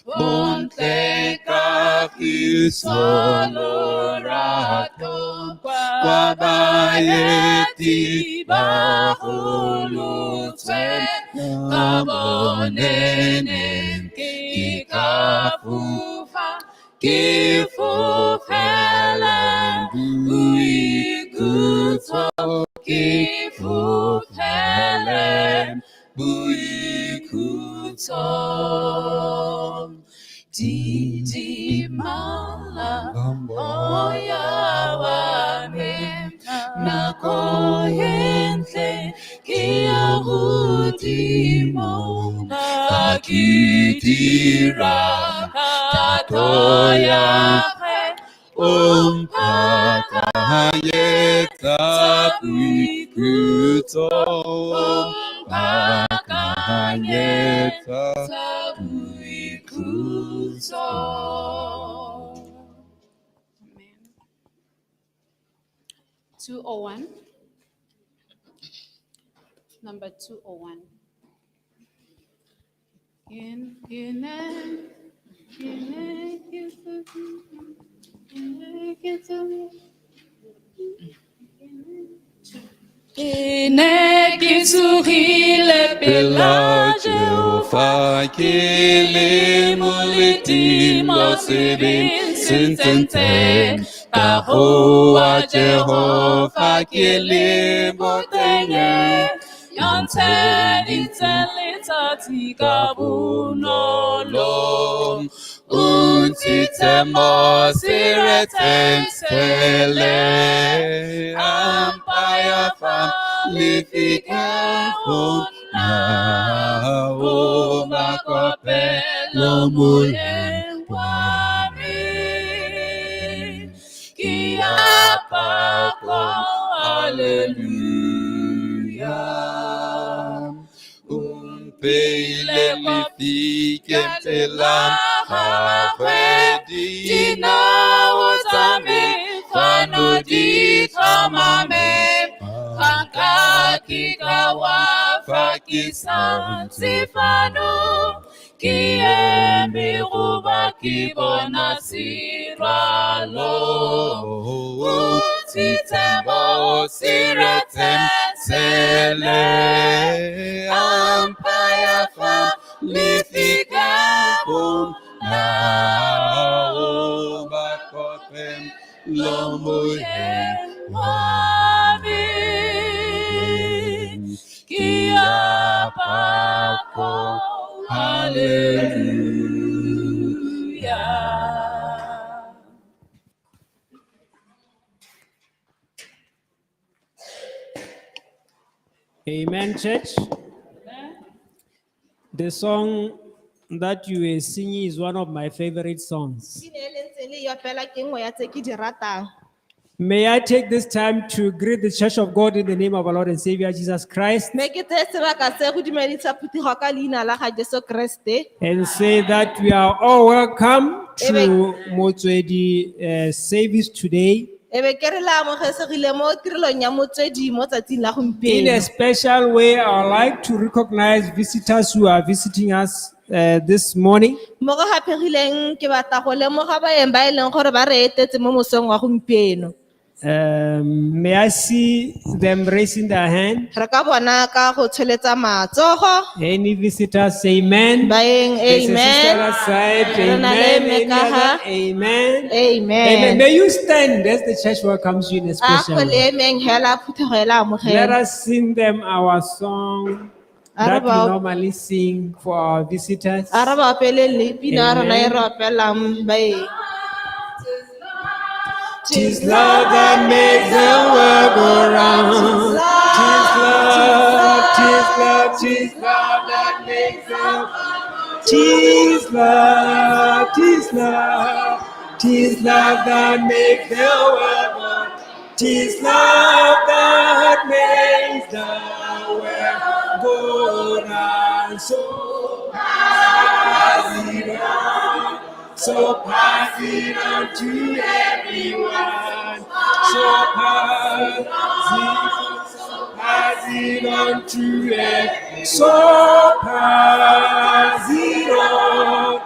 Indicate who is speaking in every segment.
Speaker 1: Bontleka isolorato Kwabayeti bahulutwe Kabonene kikafufa Kifufele Buikuto Kifufele Buikuto Didi mala oya wane nakoyentle kia hudimo kakitira tatoya pakayeta kuikuto pakayeta kuikuto.
Speaker 2: Amen. 201. Number 201.
Speaker 1: Kisukile pela Jehova kile mulitimo sibin sintente Kahoa Jehova kile motenye Yonte itelita tikabunolo Untitemo siretensele Ampaya fam lifike na o makope lomule wami kiapa kwa hallelujah umpele lifike telam hawedi na utame fano di kamame Kikawa fakisanti fano Kiemi ruba kibona siralo Utitemo siretem sele Ampaya fa lifika na bakopem lomuye wami Kiapako, hallelujah.
Speaker 3: Amen, church. The song that you were singing is one of my favorite songs. May I take this time to greet the Church of God in the name of our Lord and Savior Jesus Christ and say that we are all welcome to Motswedi service today. In a special way, I would like to recognize visitors who are visiting us this morning. May I see them raising their hand? Any visitors, amen. Amen. Amen. Amen. Amen. May you stand as the church welcomes you in a special way. Let us sing them our song that we normally sing for our visitors. Amen. 'Tis love that makes the world go round. 'Tis love, 'tis love, 'tis love that makes the world. 'Tis love, 'tis love, 'tis love that makes the world go. 'Tis love that makes the world go round. So pass it on. So pass it on to everyone. So pass it on to everyone. So pass it on.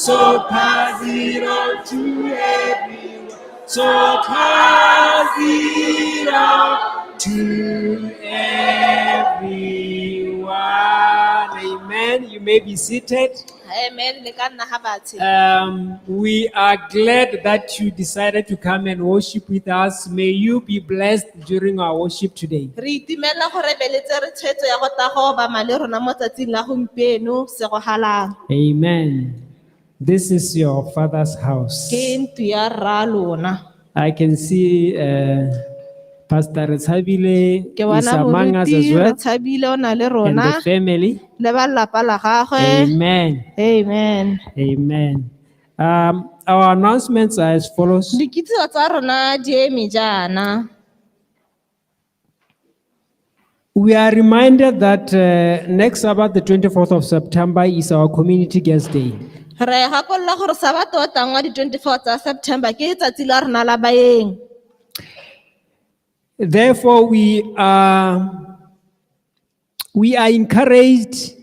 Speaker 3: So pass it on to everyone. So pass it on to everyone. Amen. You may be seated.
Speaker 1: Amen. Le ka nna ha batho.
Speaker 3: We are glad that you decided to come and worship with us. May you be blessed during our worship today.
Speaker 1: Re itumela gore beletse re tshwetso ya go tla go obama le rona mo tsatsing la gompieno se go halang.
Speaker 3: Amen. This is your father's house.
Speaker 1: Ke ntlo ya rra lona.
Speaker 3: I can see Pastor Tshabile
Speaker 1: Ke
Speaker 3: is
Speaker 1: bona
Speaker 3: among us as
Speaker 1: moruti re
Speaker 3: well,
Speaker 1: tshabile o na le
Speaker 3: and
Speaker 1: rona
Speaker 3: the family.
Speaker 1: le ba lapa la gagwe.
Speaker 3: Amen.
Speaker 1: Amen.
Speaker 3: Amen. Our announcements are as follows.
Speaker 1: Dikitso tsa rona di eme jaana.
Speaker 3: We are reminded that next Sabbath, the 24th of September, is our community guest day.
Speaker 1: Re gakolola gore sabato o tlang wa di 24 tsa September ke letsatsi la rona la baeng.
Speaker 3: Therefore, we are encouraged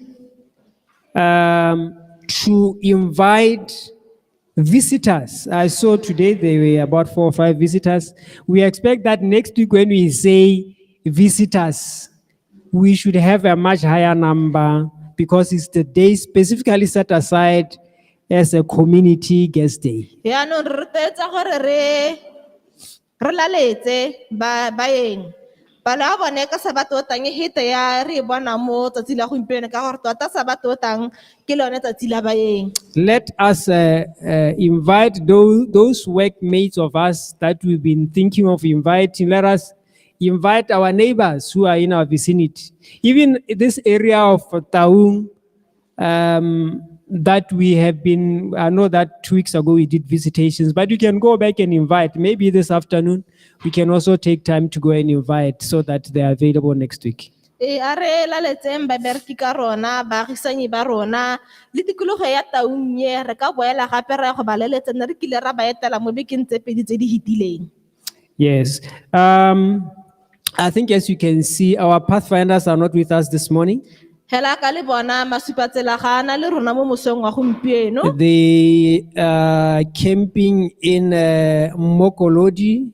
Speaker 3: to invite visitors. I saw today there were about 4 or 5 visitors. We expect that next week when we say visitors, we should have a much higher number because it's the day specifically set aside as a community guest day.
Speaker 1: Yaanong re rotloetsa gore re laletse baeng. Palo ya bone ka sabato o tang e hete ya re bona mo tsatsi la gompieno ka gore tota sabato o tang ke lone tsatsi la baeng.
Speaker 3: Let us invite those workmates of us that we've been thinking of inviting. Let us invite our neighbors who are in our vicinity. Even this area of Taung, that we have been, I know that 2 weeks ago we did visitations, but you can go back and invite. Maybe this afternoon, we can also take time to go and invite so that they are available next week.
Speaker 1: A re laletseng babereki ka rona, baagisanyi ba rona, le tikologo ya Taung ye, re ka boela gape re go ba leletsa ne re kile ra ba etela mo bekeng tse pedi tse di hitileng.
Speaker 3: Yes. I think as you can see, our pathfinders are not with us this morning.
Speaker 1: Hela ka le bona masupatsela ga ana le rona mo mosong wa gompieno.
Speaker 3: They are camping in Mokolodi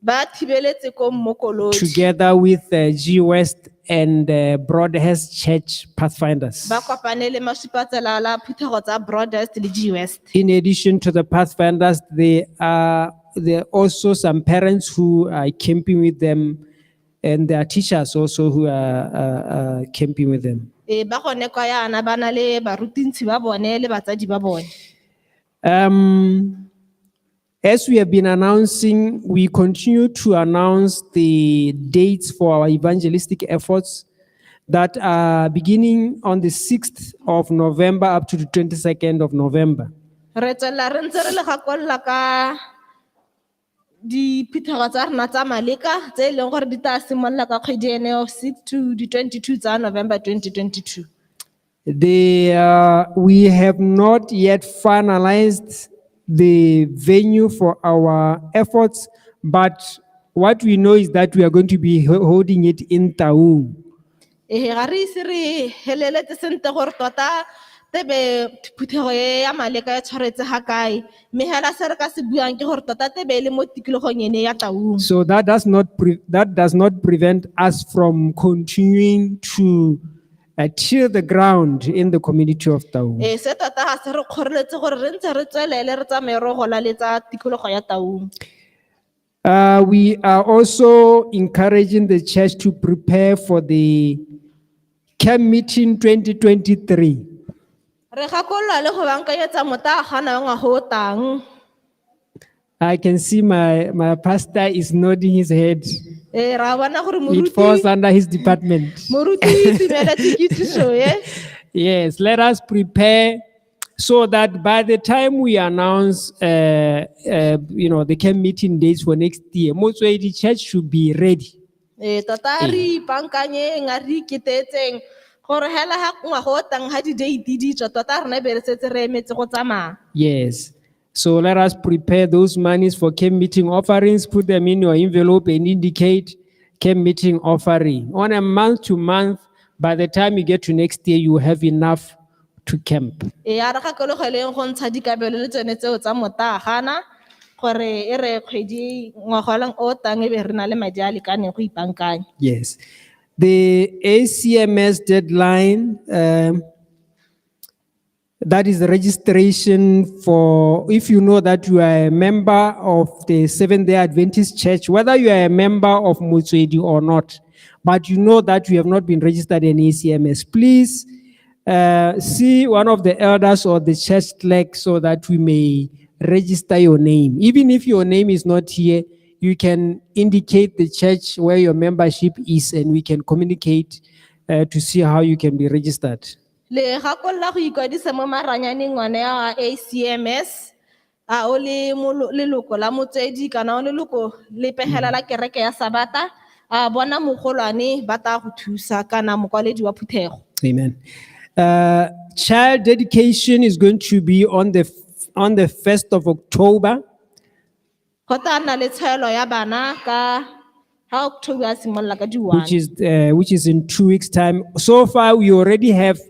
Speaker 1: Ba thibeletse ko Mokolodi.
Speaker 3: together with G West and Broadhurst Church Pathfinders.
Speaker 1: Ba kopane le masupatsela la phuthego tsa Broadhurst le G West.
Speaker 3: In addition to the Pathfinders, there are also some parents who are camping with them, and there are teachers also who are camping with them.
Speaker 1: Ba gone kwa yana ba na le barutintsi ba bone le batsadi ba bone.
Speaker 3: As we have been announcing, we continue to announce the dates for our evangelistic efforts that are beginning on the 6th of November up to the 22nd of November.
Speaker 1: Re tsela re ntse re le gakolla ka di phuthego tsa rona tsa maleka tse leng gore di tla simolola ka kgwedi ene of 6 to the 22 tsa November 2022.
Speaker 3: We have not yet finalized the venue for our efforts, but what we know is that we are going to be holding it in Taung.
Speaker 1: Ga re ise re heleletse sente gore tota tebe phuthego ya maleka ya tshwaretse ga kae mme hela se re ka se buang ke gore tota tebe le mo tikologong ene ya Taung.
Speaker 3: So that does not prevent us from continuing to till the ground in the community of Taung.
Speaker 1: Se tota ga se re kgoreletse gore re ntse re tswelele re tsa merogo la letsa tikologo ya Taung.
Speaker 3: We are also encouraging the church to prepare for the camp meeting 2023.
Speaker 1: Re gakolola le go bankanyetsa motagana wa ngwaga o tang.
Speaker 3: I can see my pastor is nodding his head.
Speaker 1: Ra bona gore
Speaker 3: It falls under his department.
Speaker 1: moruti timeletse kitsiso ye.
Speaker 3: Yes, let us prepare so that by the time we announce, the camp meeting dates for next year, the church should be ready.
Speaker 1: Tota re ipankanye nga re iketetseng gore hela ha ngwaga o tang ha di date di tswa tota rena be re setse re emetse go tsamaya.
Speaker 3: Yes. So let us prepare those monies for camp meeting offerings, put them in your envelope and indicate camp meeting offering. On a month to month, by the time you get to next year, you have enough to camp.
Speaker 1: E ya re gakologeleng go ntsha dikabelo le tsone tseo tsa motagana gore e re kgwedi ngwaga o tang e be re na le madi a lekaneng go ipankanya.
Speaker 3: Yes. The ACMS deadline, that is the registration for, if you know that you are a member of the Seventh-day Adventist Church, whether you are a member of Motswedi or not, but you know that you have not been registered in ACMS, please see one of the elders or the church clerk so that we may register your name. Even if your name is not here, you can indicate the church where your membership is and we can communicate to see how you can be registered.
Speaker 1: Le gakolola go ikwadisa mo maranyaneng ngwana ya ACMS a o le leloko la Motswedi kana o leloko le pegela la kereke ya Sabata a bona mogolwane ba tla go thusa kana mokwaledi wa phuthego.
Speaker 3: Amen. Child dedication is going to be on the 1st of October.
Speaker 1: Go tla nna le tshelo ya bana ka ha October a simolola ka di-1.
Speaker 3: Which is in 2 weeks' time. So far, we already have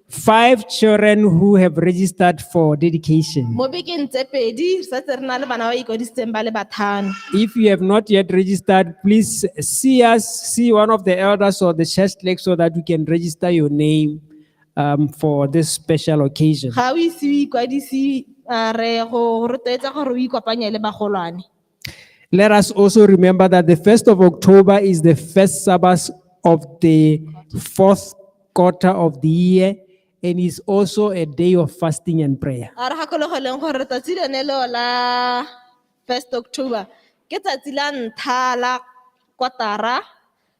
Speaker 3: 5 children who have registered for dedication.
Speaker 1: Mo bekeng tse pedi setse re na le bana ba ikwadisitseng ba le batlhano.
Speaker 3: If you have not yet registered, please see one of the elders or the church clerk so that we can register your name for this special occasion.
Speaker 1: Ga o ise o ikwadisi re go rotloetsa gore o ikopanye le bagolwane.
Speaker 3: Let us also remember that the 1st of October is the first Sabbath of the 4th quarter of the year, and is also a day of fasting and prayer.
Speaker 1: A re gakologeleng gore tsatsi lone leo la 1st October ke tsatsi la ntlha la kotara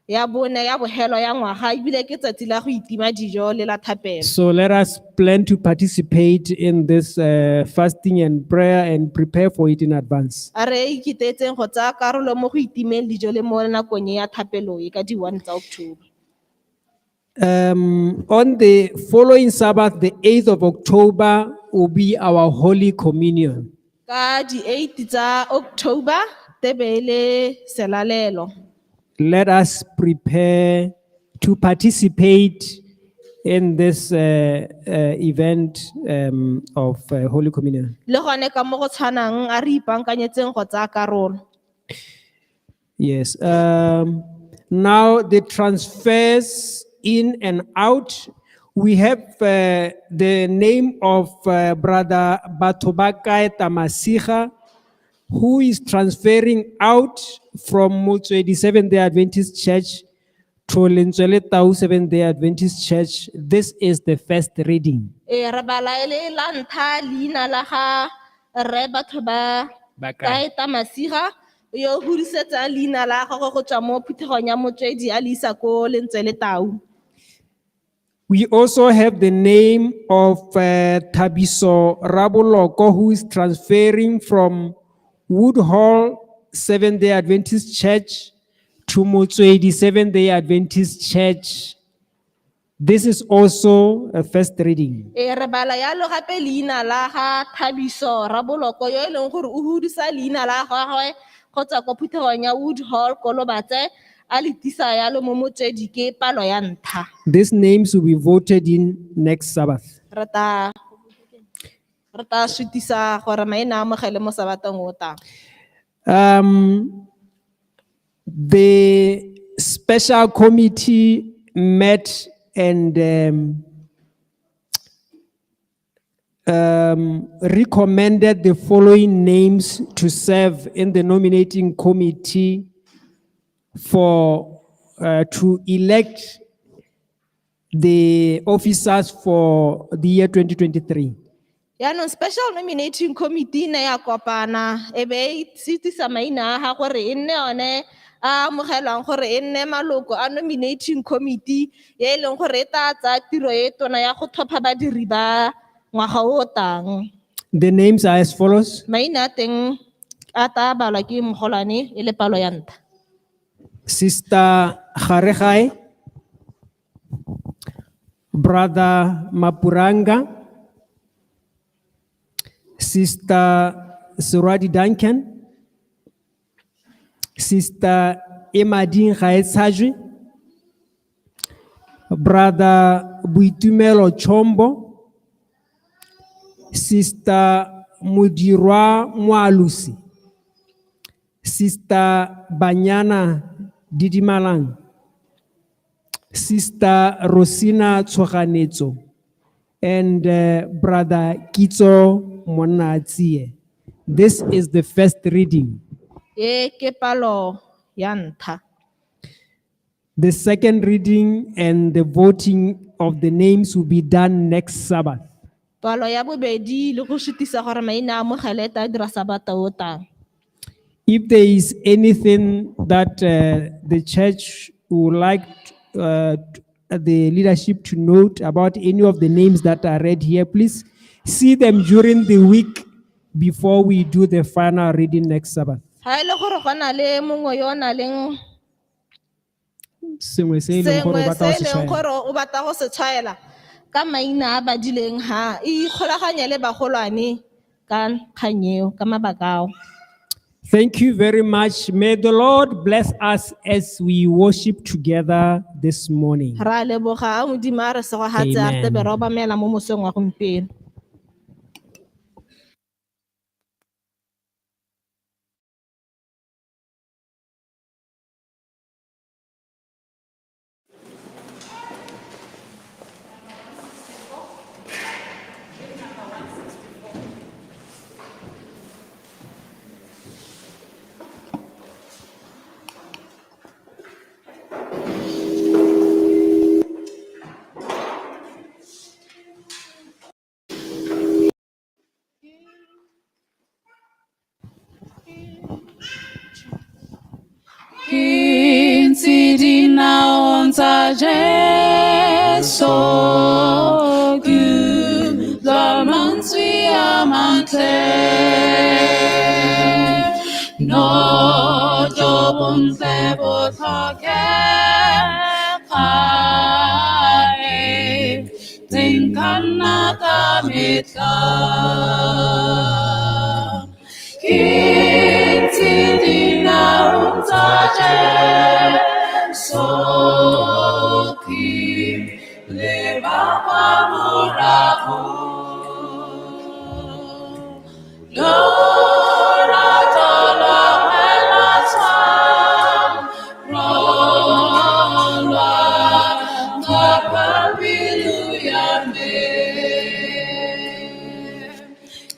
Speaker 1: ya bone ya bogelo ya ngwaga ebile ke tsatsi la go itima dijo le la thapelo.
Speaker 3: So let us plan to participate in this fasting and prayer and prepare for it in advance.
Speaker 1: A re ikitetseng go tsaya karolo mo go itimeng dijo le mo nakong ya thapelo e ka di-1 tsa October.
Speaker 3: On the following Sabbath, the 8th of October, will be our Holy Communion.
Speaker 1: Ka di-8 tsa October tebe le selalelo.
Speaker 3: Let us prepare to participate in this event of Holy Communion.
Speaker 1: Le gone ka mo go tshwanang a re ipankanyetseng go tsaya karolo.
Speaker 3: Yes. Now the transfers in and out. We have the name of Brother Batobaka Tamasiga, who is transferring out from Motswedi Seventh-day Adventist Church to Lentswele Tau Seventh-day Adventist Church. This is the first reading.
Speaker 1: E re bala ele la ntlha leina la ga re batho ba ka Tamasiga yo hurisetsa leina la gagwe go tswa mo phuthegong ya Motswedi a le isa ko Lentswele Tau.
Speaker 3: We also have the name of Thabiso Raboloko, who is transferring from Woodhall Seventh-day Adventist Church to Motswedi Seventh-day Adventist Church. This is also a first reading.
Speaker 1: E re bala yalo gape leina la ga Thabiso Raboloko yo e leng gore o hudisa leina la gagwe go tswa ko phuthegong ya Woodhall Kolobatse a le tisa yalo mo Motswedi ke palo ya ntlha.
Speaker 3: These names will be voted in next Sabbath.
Speaker 1: Re ta sutisa gore maina a amogele mo sabateng o tang.
Speaker 3: The special committee met and recommended the following names to serve in the nominating committee for to elect the officers for the year 2023.
Speaker 1: Yaanong special nominating committee ne ya kopana e be sitisa maina a gore e nne one a amogelang gore e nne maloko a nominating committee e leng gore e tla tsa tiro e tona ya go tlhopha badiri ba ngwaga o tang.
Speaker 3: The names are as follows.
Speaker 1: Maina a teng a tla balwa ke mogolwane e le palo ya ntlha.
Speaker 3: Sister Kharegai, Brother Mapuranga, Sister Suradi Duncan, Sister Emadine Khaetsajwi, Brother Buitumelo Chombo, Sister Mudirwa Mwalusi, Sister Banyana Didimalang, Sister Rosina Tsoganetso, and Brother Kitso Monatsie. This is the first reading.
Speaker 1: E ke palo ya ntlha.
Speaker 3: The second reading and the voting of the names will be done next Sabbath.
Speaker 1: Palo ya bobedi le go shutisa gore maina a amogele ta dira Sabata o tang.
Speaker 3: If there is anything that the church would like the leadership to note about any of the names that are read here, please see them during the week before we do the final reading next Sabbath.
Speaker 1: Ha ile gore go na le mongwe yo o na leng
Speaker 3: Sengwe se e leng gore o
Speaker 1: sengwe
Speaker 3: batla
Speaker 1: se
Speaker 3: go se
Speaker 1: e leng
Speaker 3: tshwaela.
Speaker 1: gore o batla go se tshwaela ka maina a badileng ha e ikgolaganye le bagolwane ka kgang eo ka mabaka ao.
Speaker 3: Thank you very much. May the Lord bless us as we worship together this morning.
Speaker 1: Ra leboga a modimo a re segogatse a re tebe re obamela mo mosong wa gompieno.
Speaker 2: Insidina onta Jesu, Gudamantwi amante, no jobun sebo take, kae, tinkana kamita. Insidina onta Jesu, leva pamuraku. Lora tola vela sam, rola kapabilu yame.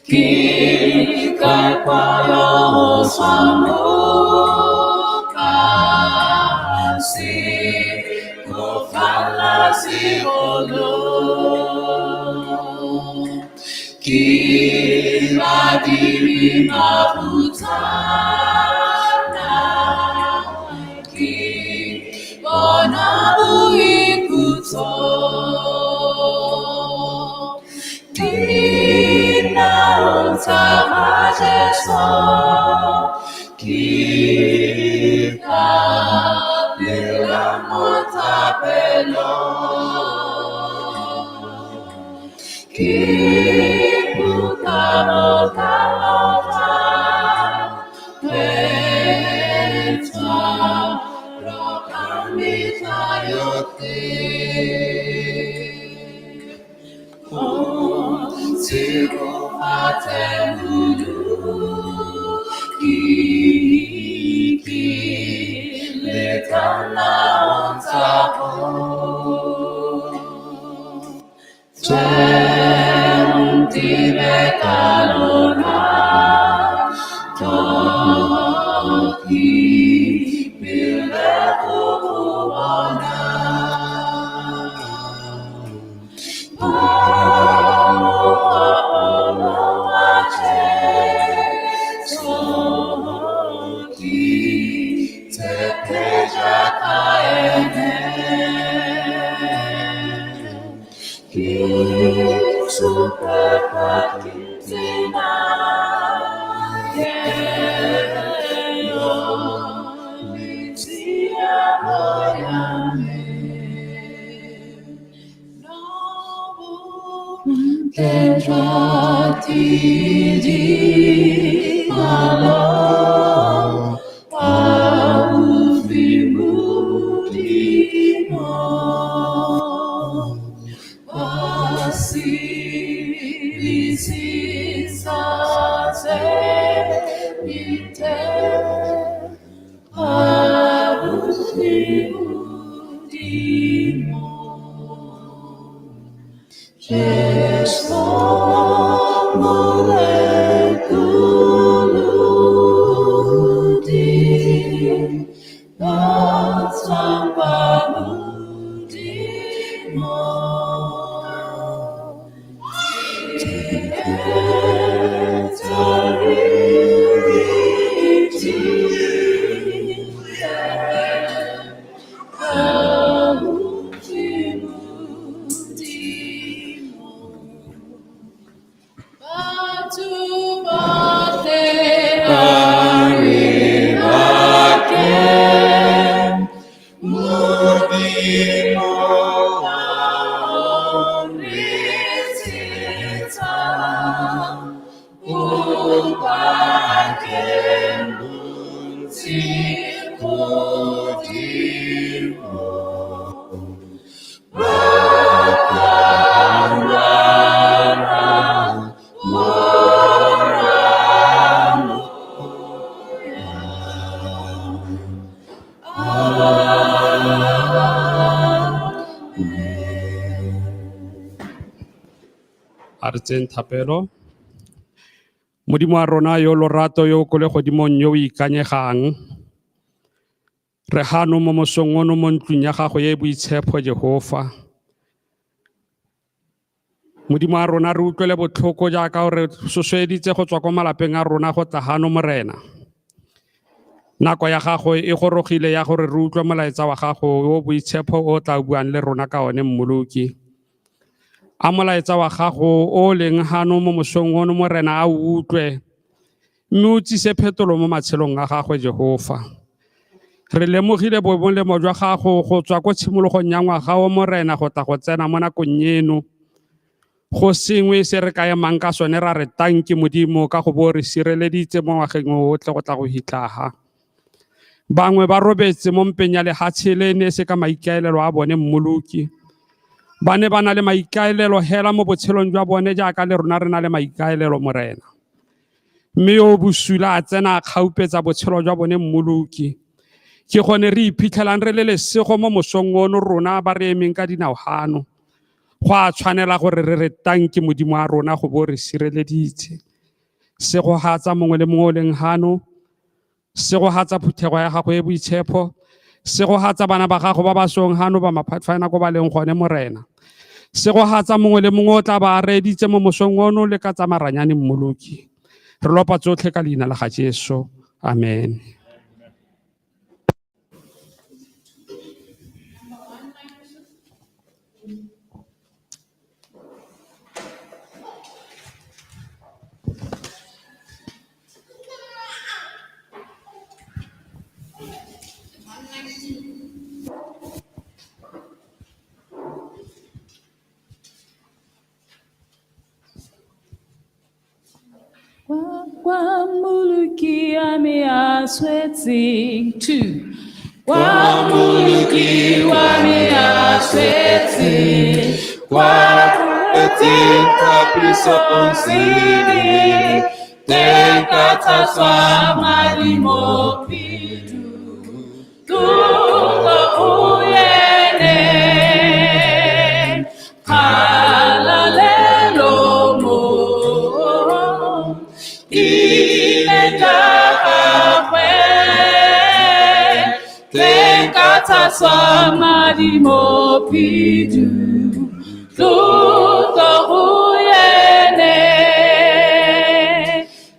Speaker 2: Kika kwa yo samuka si kofala si olo. Kiva diri maputana ki ona uikuto. Dina untama Jesu kita bila motapelo. Kibukaro kalota Petwa Rokamita yote Ontigo fate mulu Kiki letana ontako Twenty kalona toki bile kukuona Polo wache toki tepeja kaene Super pakintina Yelo Litia Boyame Nobu Kendrati di Malo Pauvi Mudimo Asi
Speaker 4: Artseng thapelo modimo wa rona yo lorato yo ko le godimong yo o ikanyegang re hano mo mosong ono mo ntlong ya gago ye boitshepo Jehova modimo wa rona re utlwele botlhoko jaaka o re sosweditse go tswa ko malapeng a rona go tla hano morena nako ya gago e gorogile ya gore re utlwe molaetsa wa gago yo boitshepo o tla buang le rona ka one mmoloki a molaetsa wa gago o leng hano mo mosong ono morena a utlwe mme o tsise phetolo mo matshelong a gagwe Jehova re lemogile bobolemo jwa gago go tswa ko tshimologong ya ngwaga o morena go tla go tsena mo nakong eno go sengwe se re ka emang ka sone ra re tanki modimo ka go bo re sireleditse mo ngwageng otlhe go tla go hitlaga bangwe ba robetse mo mpeng ya lehatshe le ne se ka maikaelelo a bone mmoloki ba ne ba na le maikaelelo hela mo botshelong jwa bone jaaka le rona re na le maikaelelo morena mme yo busula a tsena a kgaupetsa botshelo jwa bone mmoloki ke gone re iphitlhelang re le lesego mo mosong ono rona ba re emeng ka dinao hano go a tshwanela gore re re tanki modimo a rona go bo re sireleditse se go hatsa mongwe le mongwe o leng hano se go hatsa phuthego ya gago e boitshepo se go hatsa bana ba gago ba ba song hano ba maphatfana ko ba leng gone morena se go hatsa mongwe le mongwe o tla ba reditse mo mosong ono le ka tsamaranyane mmoloki re lopa tsotlhe ka leina la ga Jesu amen.
Speaker 2: Wamuluki ame asweti two.
Speaker 3: Wamuluki wame asweti Wamuluki kapiso onsiri Tenkata
Speaker 2: Malimo pidu Tuko uyene Halalelo mo Ilenjakwe Tenkata Malimo pidu Tuko uyene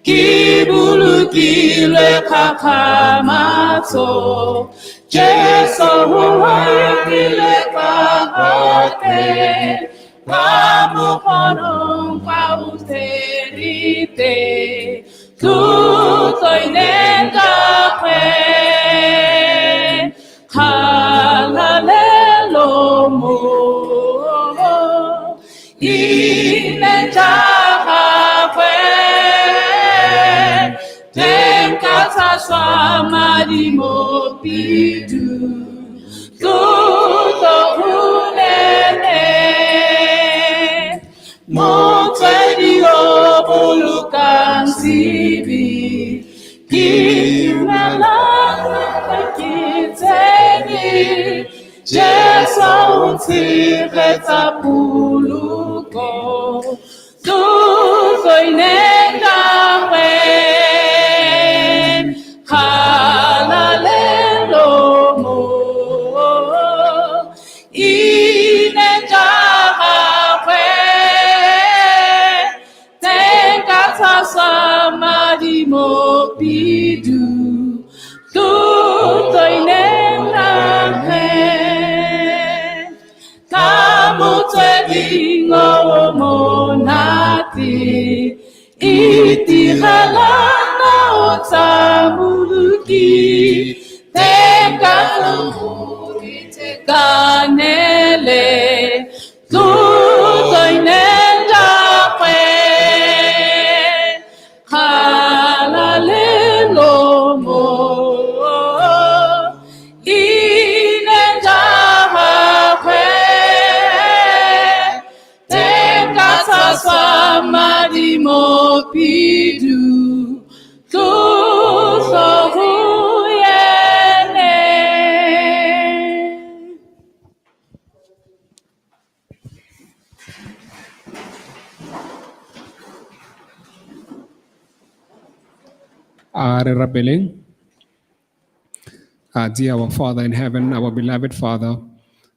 Speaker 2: Kibulukile kakamato Jeso huayukile kakate Kamukono kwa uterite Tuto inenga kwe Halalelo mo Inenga Tenkata malimo pidu Tuto unene Montedio zibi ki tumela ki teni Jesu utsireta puluko tuzo inenda wen halalelo mo inenda wen tenkata samadi mo pidu tuzo inenda wen kamutedingo monati itihalana otamuluki tekatamburi tekanele tutoinenda kwe halalelo mo inenda kwe Samadi mo pidu tuhuyene.
Speaker 3: Re rapeleng. Dear our Father in heaven, our beloved Father,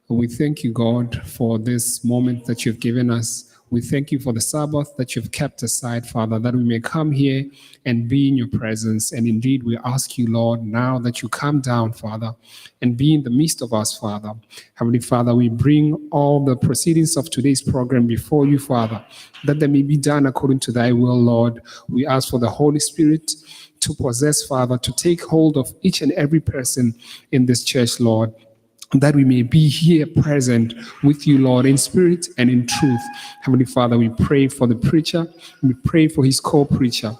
Speaker 3: we thank you, God, for this moment that you've given us. We thank you for the Sabbath that you've kept aside, Father, that we may come here and be in your presence. And indeed, we ask you, Lord, now that you come down, Father, and be in the midst of us, Father. Heavenly Father, we bring all the proceedings of today's program before you, Father, that they may be done according to thy will, Lord. We ask for the Holy Spirit to possess, Father, to take hold of each and every person in this church, Lord, that we may be here present with you, Lord, in spirit and in truth. Heavenly Father, we pray for the preacher. We pray for his co-preacher.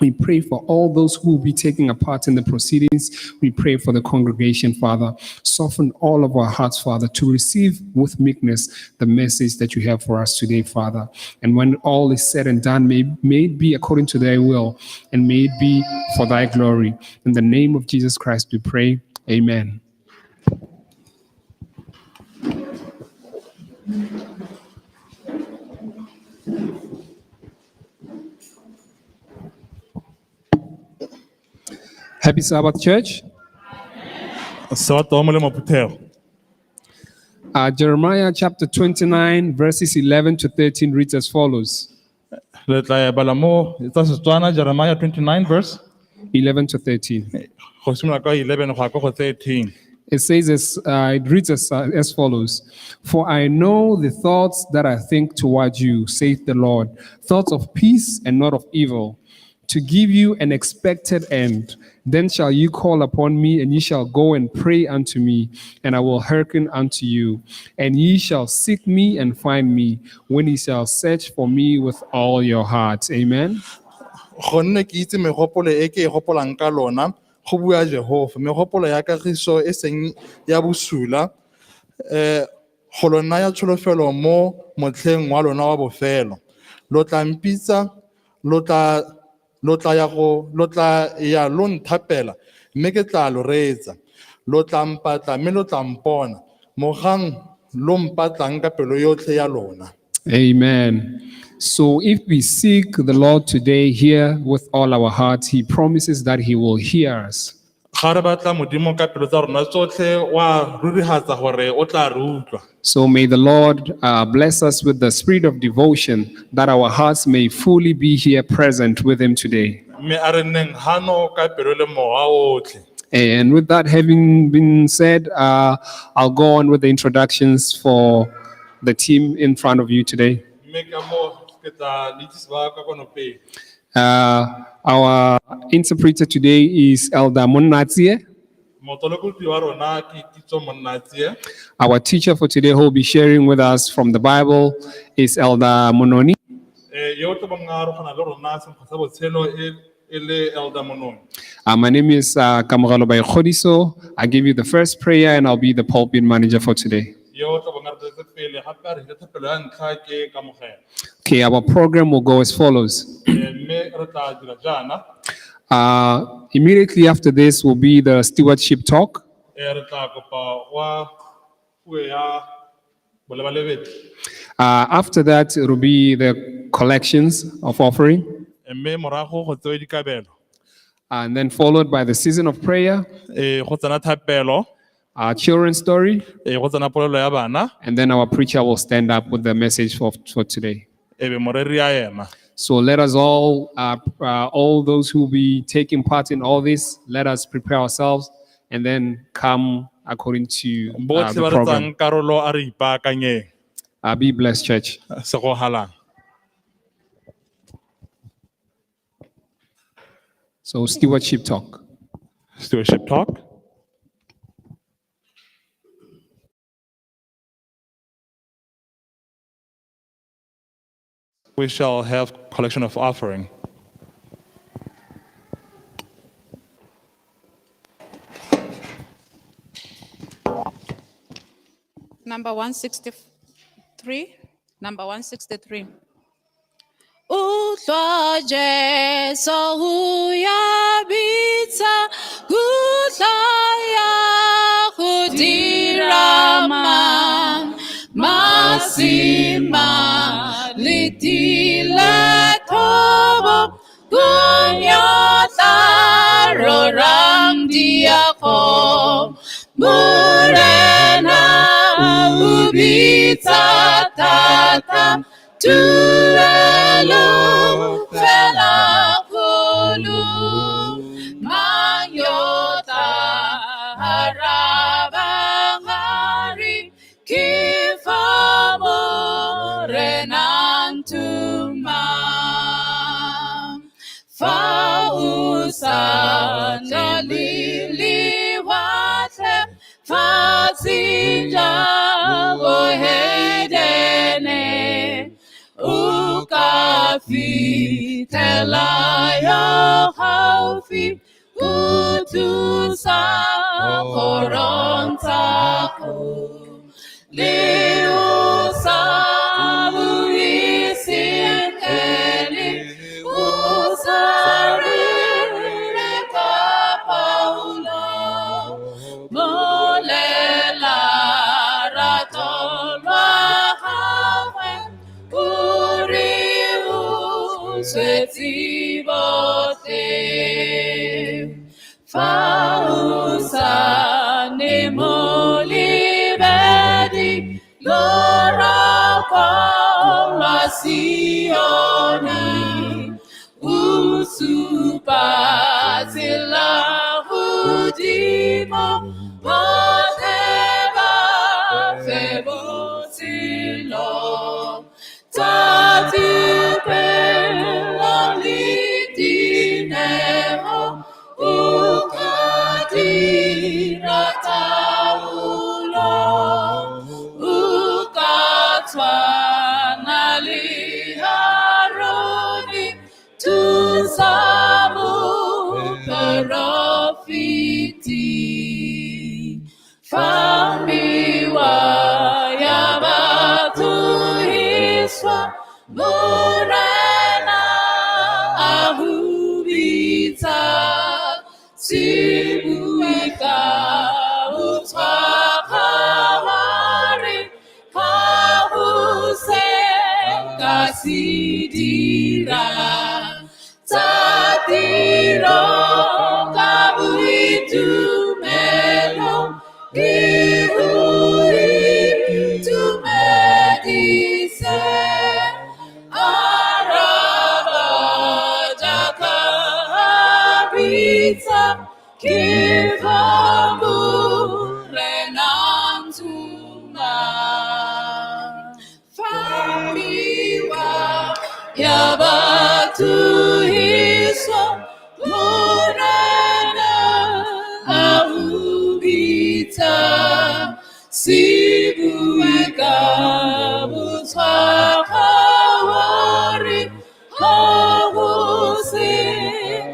Speaker 3: We pray for all those who will be taking a part in the proceedings. We pray for the congregation, Father. Soften all of our hearts, Father, to receive with meekness the message that you have for us today, Father. And when all is said and done, may it be according to thy will, and may it be for thy glory. In the name of Jesus Christ, we pray. Amen. Happy Sabbath, church. Jeremiah chapter 29, verses 11 to 13 reads as follows.
Speaker 5: Jeremiah 29 verse
Speaker 3: 11 to 13.
Speaker 5: go simolola ka 11 go ya ka go 13.
Speaker 3: It says it reads as follows. For I know the thoughts that I think toward you, saith the Lord, thoughts of peace and not of evil, to give you an expected end. Then shall you call upon me, and ye shall go and pray unto me, and I will hearken unto you. And ye shall seek me and find me, when ye shall search for me with all your heart. Amen.
Speaker 5: Gonne ke itse megopolo e ke e gopolang ka lona, go bua Jehova, megopolo ya kagiso e seng ya bosula, go lo naya tsholofelo mo motlheng wa lona wa bofelo. Lo tla mpitsa, lo tla ya lo nthapela, mme ke tla lo reetsa. Lo tla mpatla, mme lo tla mpona, mo gang lo mpatlang ka pelo yotlhe ya lona.
Speaker 3: Amen. So if we seek the Lord today here with all our hearts, he promises that he will hear us.
Speaker 5: Ga re batla Modimo ka pelo tsa rona tsotlhe, wa rurihatsa gore o tla re utlwa.
Speaker 3: So may the Lord bless us with the spirit of devotion, that our hearts may fully be here present with him today.
Speaker 5: Mme a re nneng hano ka pelo le mowa otlhe.
Speaker 3: And with that having been said, I'll go on with the introductions for the team in front of you today.
Speaker 5: Mme ka mo ke tla le itsise ba ka kono pele.
Speaker 3: Our interpreter today is Elder Mononi-Divine.
Speaker 5: Motolokuti wa rona ke Kitso Mononi-Divine.
Speaker 3: Our teacher for today who will be sharing with us from the Bible is Elder Mononi.
Speaker 5: Yo tlo bang a rogana le rona se nkgasa botshelo e le Elder Mononi.
Speaker 3: My name is Kamogelo Baikgodiso. I give you the first prayer and I'll be the pulpit manager for today.
Speaker 5: Yo tlo bang a re tse pele gape a re thapelo ya ntlha ke kamogelo.
Speaker 3: Okay, our program will go as follows.
Speaker 5: Mme mme re tla dira jaana
Speaker 3: Immediately after this will be the stewardship talk.
Speaker 5: re tla kopa wa puo ya bolebalebedi
Speaker 3: After that, it will be the collections of offering,
Speaker 5: mme morago go tsewe dikabelo
Speaker 3: and then followed by the season of prayer,
Speaker 5: go tsena thapelo
Speaker 3: our children's story,
Speaker 5: go tsena polelo ya bana
Speaker 3: and then our preacher will stand up with the message for today.
Speaker 5: be moreri ya ena
Speaker 3: So let us all those who will be taking part in all this, let us prepare ourselves and then come according to
Speaker 5: botlhe
Speaker 3: the
Speaker 5: ba re
Speaker 3: program.
Speaker 5: tsang karolo a re ipaakanyeng
Speaker 3: Be blessed, church.
Speaker 5: se go halang
Speaker 3: So stewardship talk.
Speaker 5: stewardship talk. We shall have collection of offering.
Speaker 2: Number 163. Number 163. Uhlwa Jesu uyabitsa kuhlaya kudirama masima litila thobo kunyata rorang diako murena ubitsa tata tuelo fela kulu manyota harabangari kifamo renantuma fausa nalili wate fasinja bohedene ukafi telayo haufi kutusa korontaku liusa buisinkeli usarire kapaulo molela ratolwa hawe Setibote Fausa Nemolibedi Lora Paula Sioni Usupa Zilla Hudimo Mateba Febotilo Tati Dinero ukadira taulo ukatwana liharoni tusamu perofiti famiwa yabatuhiswa Morena ahubita sibuika utwakawari kahuse kasidira tatiro kabuitu melo ihuitu medise Kivamu renantuma Famiwa Yabatu Hiso Murana Ahubita Sibuika Mutakawari Hawuse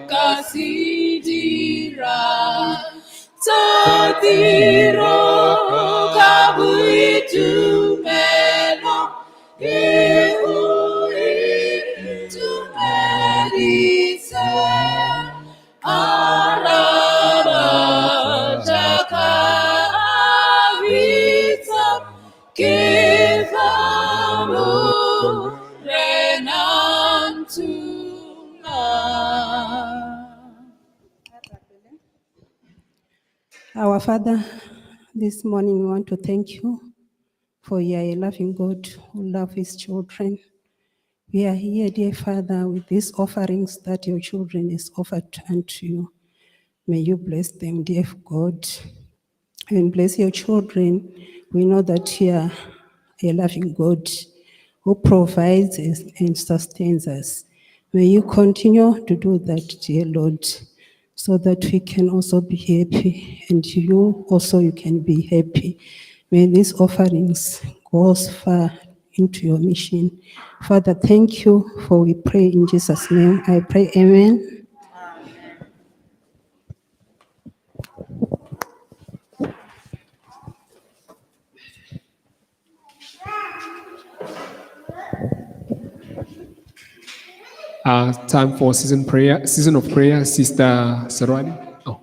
Speaker 2: Kasidira Tadiro Kabuitu Melo Ihu Itu Melo Edise, Araba, Jaka, Avita, Kifamu, Renantuna.
Speaker 6: Our Father, this morning we want to thank you for you are a loving God who loves his children. We are here, dear Father, with these offerings that your children is offered unto you. May you bless them, dear God, and bless your children. We know that you are a loving God who provides us and sustains us. May you continue to do that, dear Lord, so that we can also be happy, and you also you can be happy. May these offerings go far into your mission. Father, thank you, for we pray in Jesus' name. I pray, amen.
Speaker 3: Time for season of prayer, Sister Sarwani. Oh.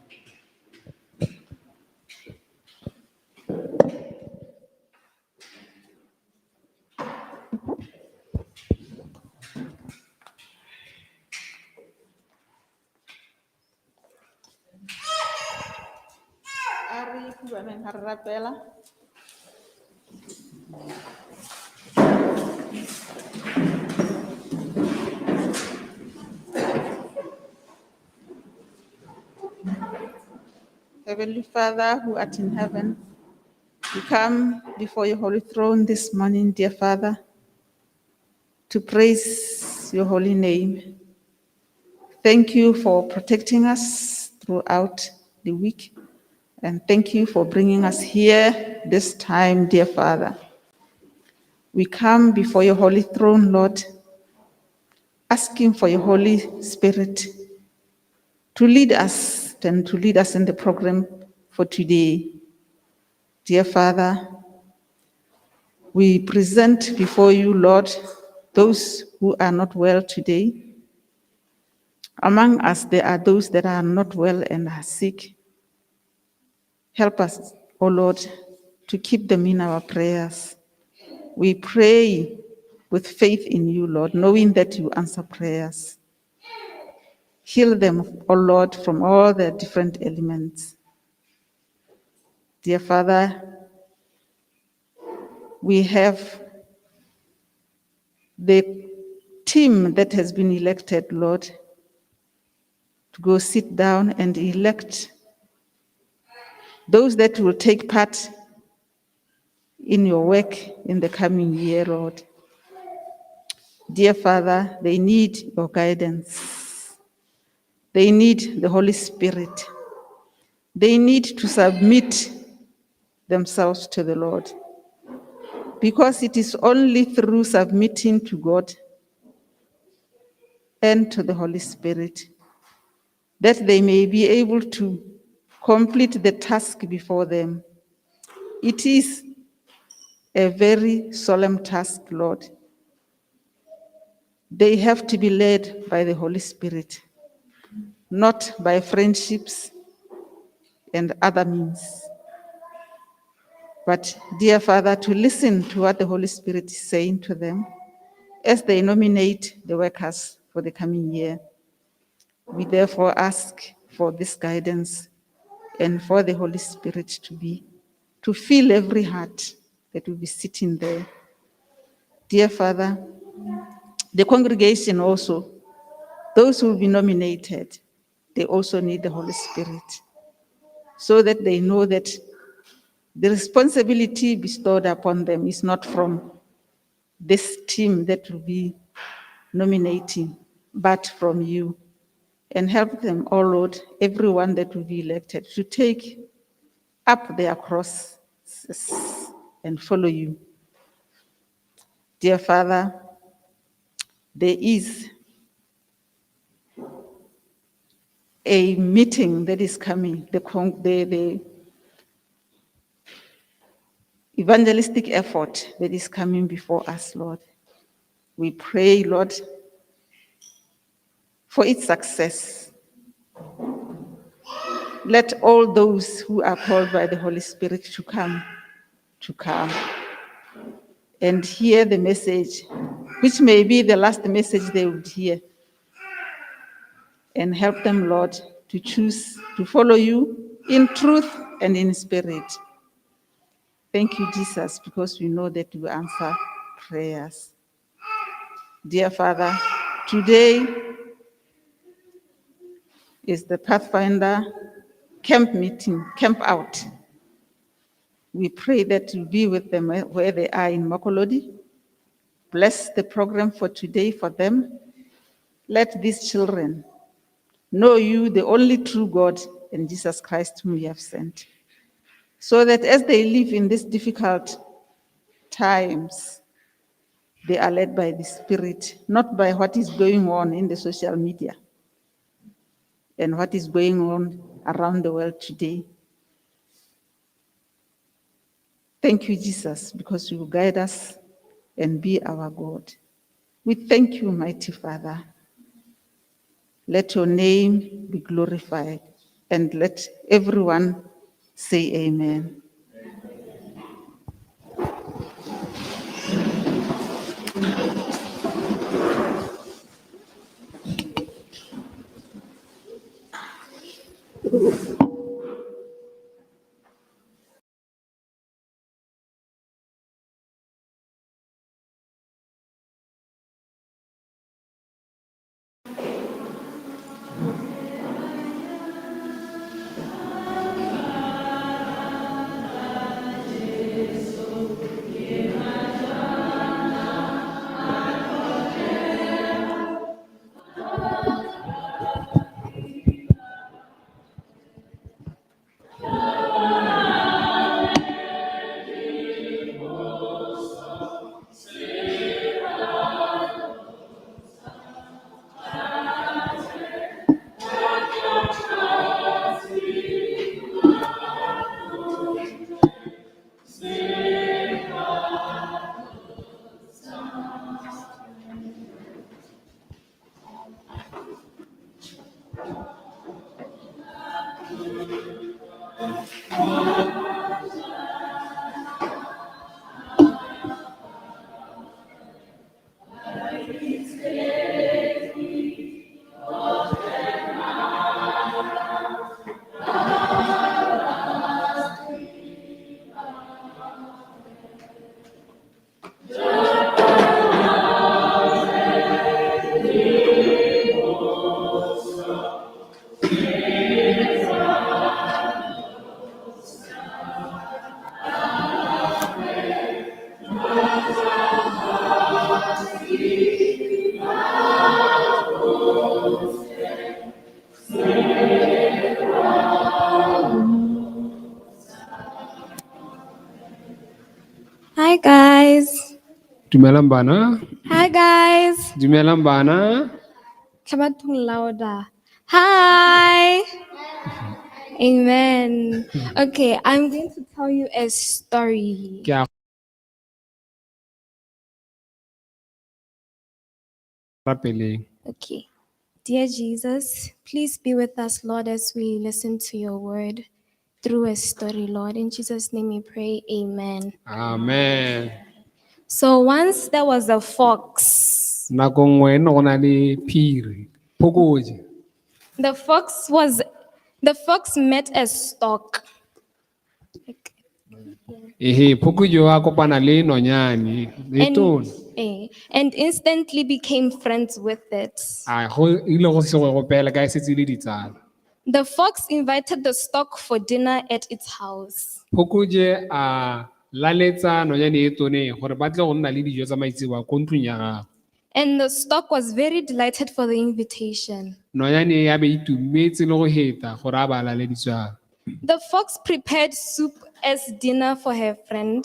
Speaker 1: Ari kubaneng harapela. Heavenly Father, who art in heaven, we come before your holy throne this morning, dear Father, to praise your holy name. Thank you for protecting us throughout the week, and thank you for bringing us here this time, dear Father. We come before your holy throne, Lord, asking for your Holy Spirit to lead us and to lead us in the program for today. Dear Father, we present before you, Lord, those who are not well today. Among us, there are those that are not well and are sick. Help us, O Lord, to keep them in our prayers. We pray with faith in you, Lord, knowing that you answer prayers. Heal them, O Lord, from all their different elements. Dear Father, we have the team that has been elected, Lord, to go sit down and elect those that will take part in your work in the coming year, Lord. Dear Father, they need your guidance. They need the Holy Spirit. They need to submit themselves to the Lord, because it is only through submitting to God and to the Holy Spirit that they may be able to complete the task before them. It is a very solemn task, Lord. They have to be led by the Holy Spirit, not by friendships and other means. But, dear Father, to listen to what the Holy Spirit is saying to them as they nominate the workers for the coming year. We therefore ask for this guidance and for the Holy Spirit to fill every heart that will be sitting there. Dear Father, the congregation also, those who will be nominated, they also need the Holy Spirit, so that they know that the responsibility bestowed upon them is not from this team that will be nominating, but from you. And help them, oh Lord, everyone that will be elected, to take up their crosses and follow you. Dear Father, there is a meeting that is coming, the evangelistic effort that is coming before us, Lord. We pray, Lord,
Speaker 7: for its success. Let all those who are called by the Holy Spirit to come and hear the message, which may be the last message they would hear, and help them, Lord, to choose to follow you in truth and in spirit. Thank you, Jesus, because we know that you answer prayers. Dear Father, today is the Pathfinder camp meeting, camp out. We pray that you be with them where they are in Makolodi. Bless the program for today for them. Let these children know you, the only true God, and Jesus Christ whom you have sent. So that as they live in these difficult times, they are led by the Spirit, not by what is going on in the social media and what is going on around the world today. Thank you, Jesus, because you guide us and be our God. We thank you, mighty Father. Let your name be glorified, and let everyone say amen.
Speaker 8: Hi guys.
Speaker 3: Dumelang bana.
Speaker 8: Hi guys.
Speaker 3: Dumelang bana.
Speaker 8: Kabatung louder. Hi. Amen. Okay, I'm going to tell you a story.
Speaker 3: Ke a rapeleng.
Speaker 8: Okay. Dear Jesus, please be with us, Lord, as we listen to your word through a story, Lord. In Jesus' name we pray, amen.
Speaker 3: Amen.
Speaker 8: So once there was a fox.
Speaker 3: Nako nngwe ne go na le phiri, phokojwe.
Speaker 8: The fox met a stork.
Speaker 3: Ehe, phokojwe a kopana le nonyane, le tona.
Speaker 8: And instantly became friends with it.
Speaker 3: Go ile go se go pela ka e setse le ditsala.
Speaker 8: The fox invited the stork for dinner at its house.
Speaker 3: Phokojwe a laletsa nonyane e tone gore ba tle go nna le dijo tsa maitsiboa ko ntlong ya gagwe.
Speaker 8: And the stork was very delighted for the invitation.
Speaker 3: Nonyane ya be itumetse le go heta gore a ba laleditswang.
Speaker 8: The fox prepared soup as dinner for her friend.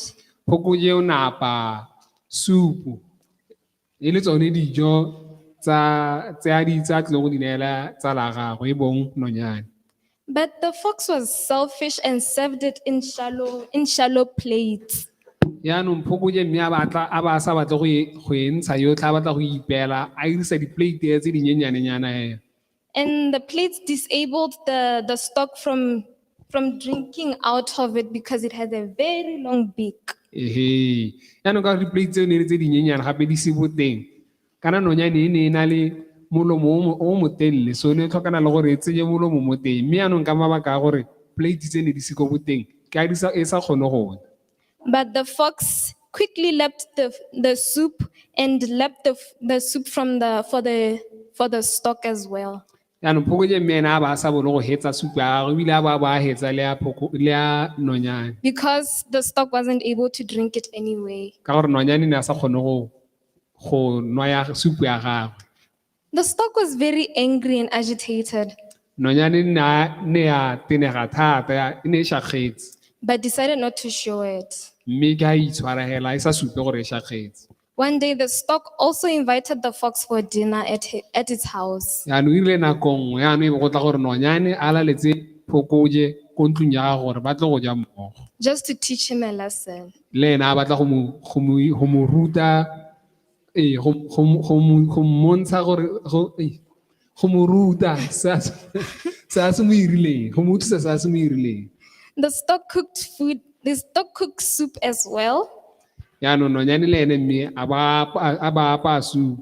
Speaker 3: Phokojwe o napa supu e le tsone dijo tsa tlile go di neela tsala ya gagwe e bong nonyane.
Speaker 8: But the fox was selfish and served it in shallow plates.
Speaker 3: yaanong phokotse mme a ba a sa batle go e ntsha yotlhe a batla go ipeela a dirisa di-plate tse dinyenyanenyana hee.
Speaker 8: And the plates disabled the stock from drinking out of it because it has a very long beak.
Speaker 3: Ehe, yaanong ka gore di-plate tseo ne le tse dinyenyane gape di se boteng kana nonyane e ne e na le molomo o mo telele, so ne e tlhokana le gore e tsenye molomo mo teng, mme yaanong ka mabaka a gore plate tse ne di se ko boteng ke a e sa kgone go ja.
Speaker 8: But the fox quickly leapt the soup and leapt the soup for the stock as well.
Speaker 3: yaanong phokotse mme ene a ba a sa bone go hetsa supa ya gagwe ebile a ba a hetsa le ya nonyane
Speaker 8: Because the stock wasn't able to drink it anyway.
Speaker 3: ka gore nonyane ne a sa kgone go nwa ya supu ya gagwe.
Speaker 8: The stock was very angry and agitated,
Speaker 3: Nonyane ne ya tenega thata e ne e shagetse
Speaker 8: but decided not to show it.
Speaker 3: mme ke a itshwara hela e sa supe gore e shagetse.
Speaker 8: One day, the stock also invited the fox for dinner at its house.
Speaker 3: yaanong ile nako nngwe yaanong e be go tla gore nonyane a laletse phokotse ko ntlong ya gagwe gore ba tle go ja mmogo
Speaker 8: Just to teach him a lesson.
Speaker 3: le ena a batla go mo ruta go mmontsha gore go mo ruta se a se mo irileng go mo thusa se a se mo irileng.
Speaker 8: The stock cooked food. The stock cooked soup as well,
Speaker 3: yaanong nonyane le ene mme a ba apa supu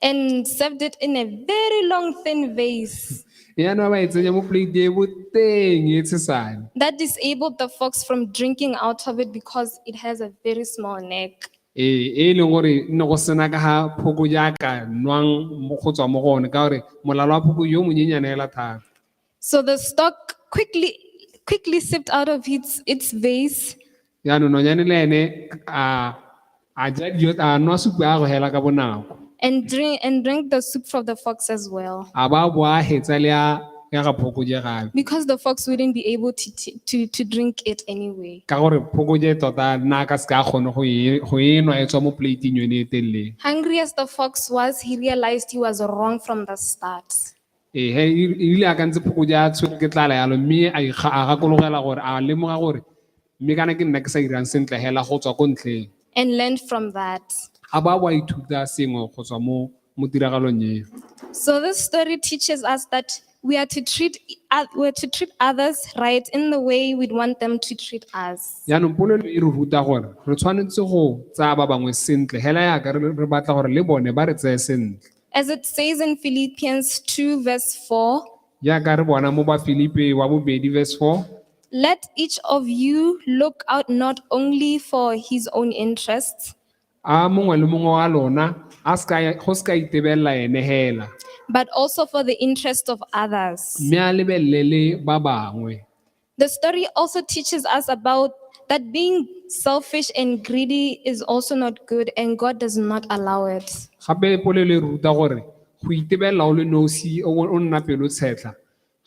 Speaker 8: and served it in a very long, thin vase.
Speaker 3: yaanong a ba e tsenya mo plate e boteng e tshesane.
Speaker 8: That disabled the fox from drinking out of it because it has a very small neck.
Speaker 3: E leng gore nne go sena ka ga phoko jaaka nwang go tswa mo go one ka gore molalo wa phoko yo monyenyane hela thata.
Speaker 8: So the stock quickly sipped out of its vase
Speaker 3: yaanong nonyane le ene a ja dijo a nwa supu ya go hela ka bonako
Speaker 8: and drank the soup from the fox as well,
Speaker 3: a ba bo a hetsa le ya ga phoko je gape
Speaker 8: because the fox wouldn't be able to drink it anyway.
Speaker 3: ka gore phoko je tota nna ka se ka kgone go e nwa e tswa mo plating yone e telele.
Speaker 8: Hungry as the fox was, he realized he was wrong from the start
Speaker 3: Ile a ka ntse phoko je a tshwere ke tlala yalo mme a gakologela gore a lemoga gore mme kana ke nna ke sa irang sentle hela go tswa ko ntlheng
Speaker 8: and learned from that.
Speaker 3: a ba bo a ithuta sengwe go tswa mo tiragalong eo.
Speaker 8: So this story teaches us that we are to treat others right in the way we'd want them to treat us.
Speaker 3: yaanong polelo e re ruta gore re tshwanetse go tsaya ba bangwe sentle hela yaka re batla gore le bone ba re tseye sentle
Speaker 8: As it says in Philippians 2 verse 4,
Speaker 3: jaaka re bona mo Bafilipi wa 2 verse 4.
Speaker 8: let each of you look out not only for his own interests,
Speaker 3: A mongwe le mongwe wa lona go se ka itebelela ene hela
Speaker 8: but also for the interest of others.
Speaker 3: mme a lebelele le ba bangwe.
Speaker 8: The story also teaches us about that being selfish and greedy is also not good, and God does not allow it.
Speaker 3: Gape polelo e ruta gore go itebelela o le nosi o nna pelo tshetla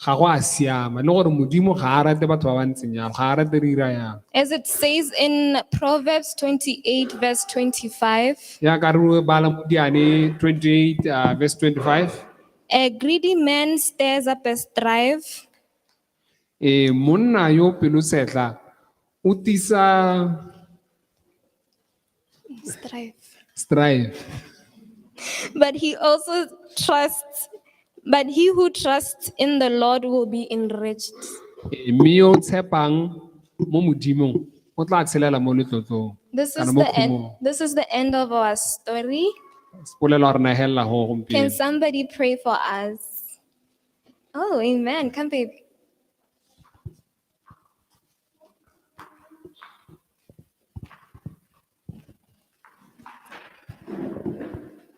Speaker 3: ga go a siama le gore modimo ga a rate batho ba ba ntseng jalo ga a rate re ira jalo.
Speaker 8: As it says in Proverbs 28 verse 25,
Speaker 3: Jaaka re bala mo Diane 28 verse 25.
Speaker 8: a greedy man stirs up a strife,
Speaker 3: Monna yo pelo tshetla o tisa strife.
Speaker 8: but he who trusts in the Lord will be enriched.
Speaker 3: Mme yo tshepang mo modimong o tla tshelela mo letlotlong
Speaker 8: This
Speaker 3: kana
Speaker 8: is
Speaker 3: mo
Speaker 8: the end.
Speaker 3: khumong.
Speaker 8: This is the end of our story.
Speaker 3: Polelo re na hella go
Speaker 8: Can
Speaker 3: gompieno.
Speaker 8: somebody pray for us? Oh, amen. Come, babe.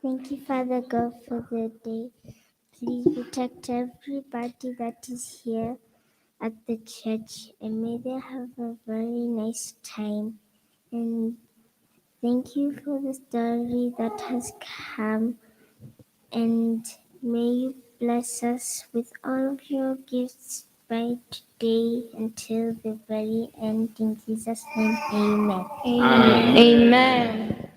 Speaker 9: Thank you, Father God, for the day. Please protect everybody that is here at the church, and may they have a very nice time. And thank you for the story that has come, and may you bless us with all of your gifts by today until the very end. In Jesus' name, amen.
Speaker 8: Amen.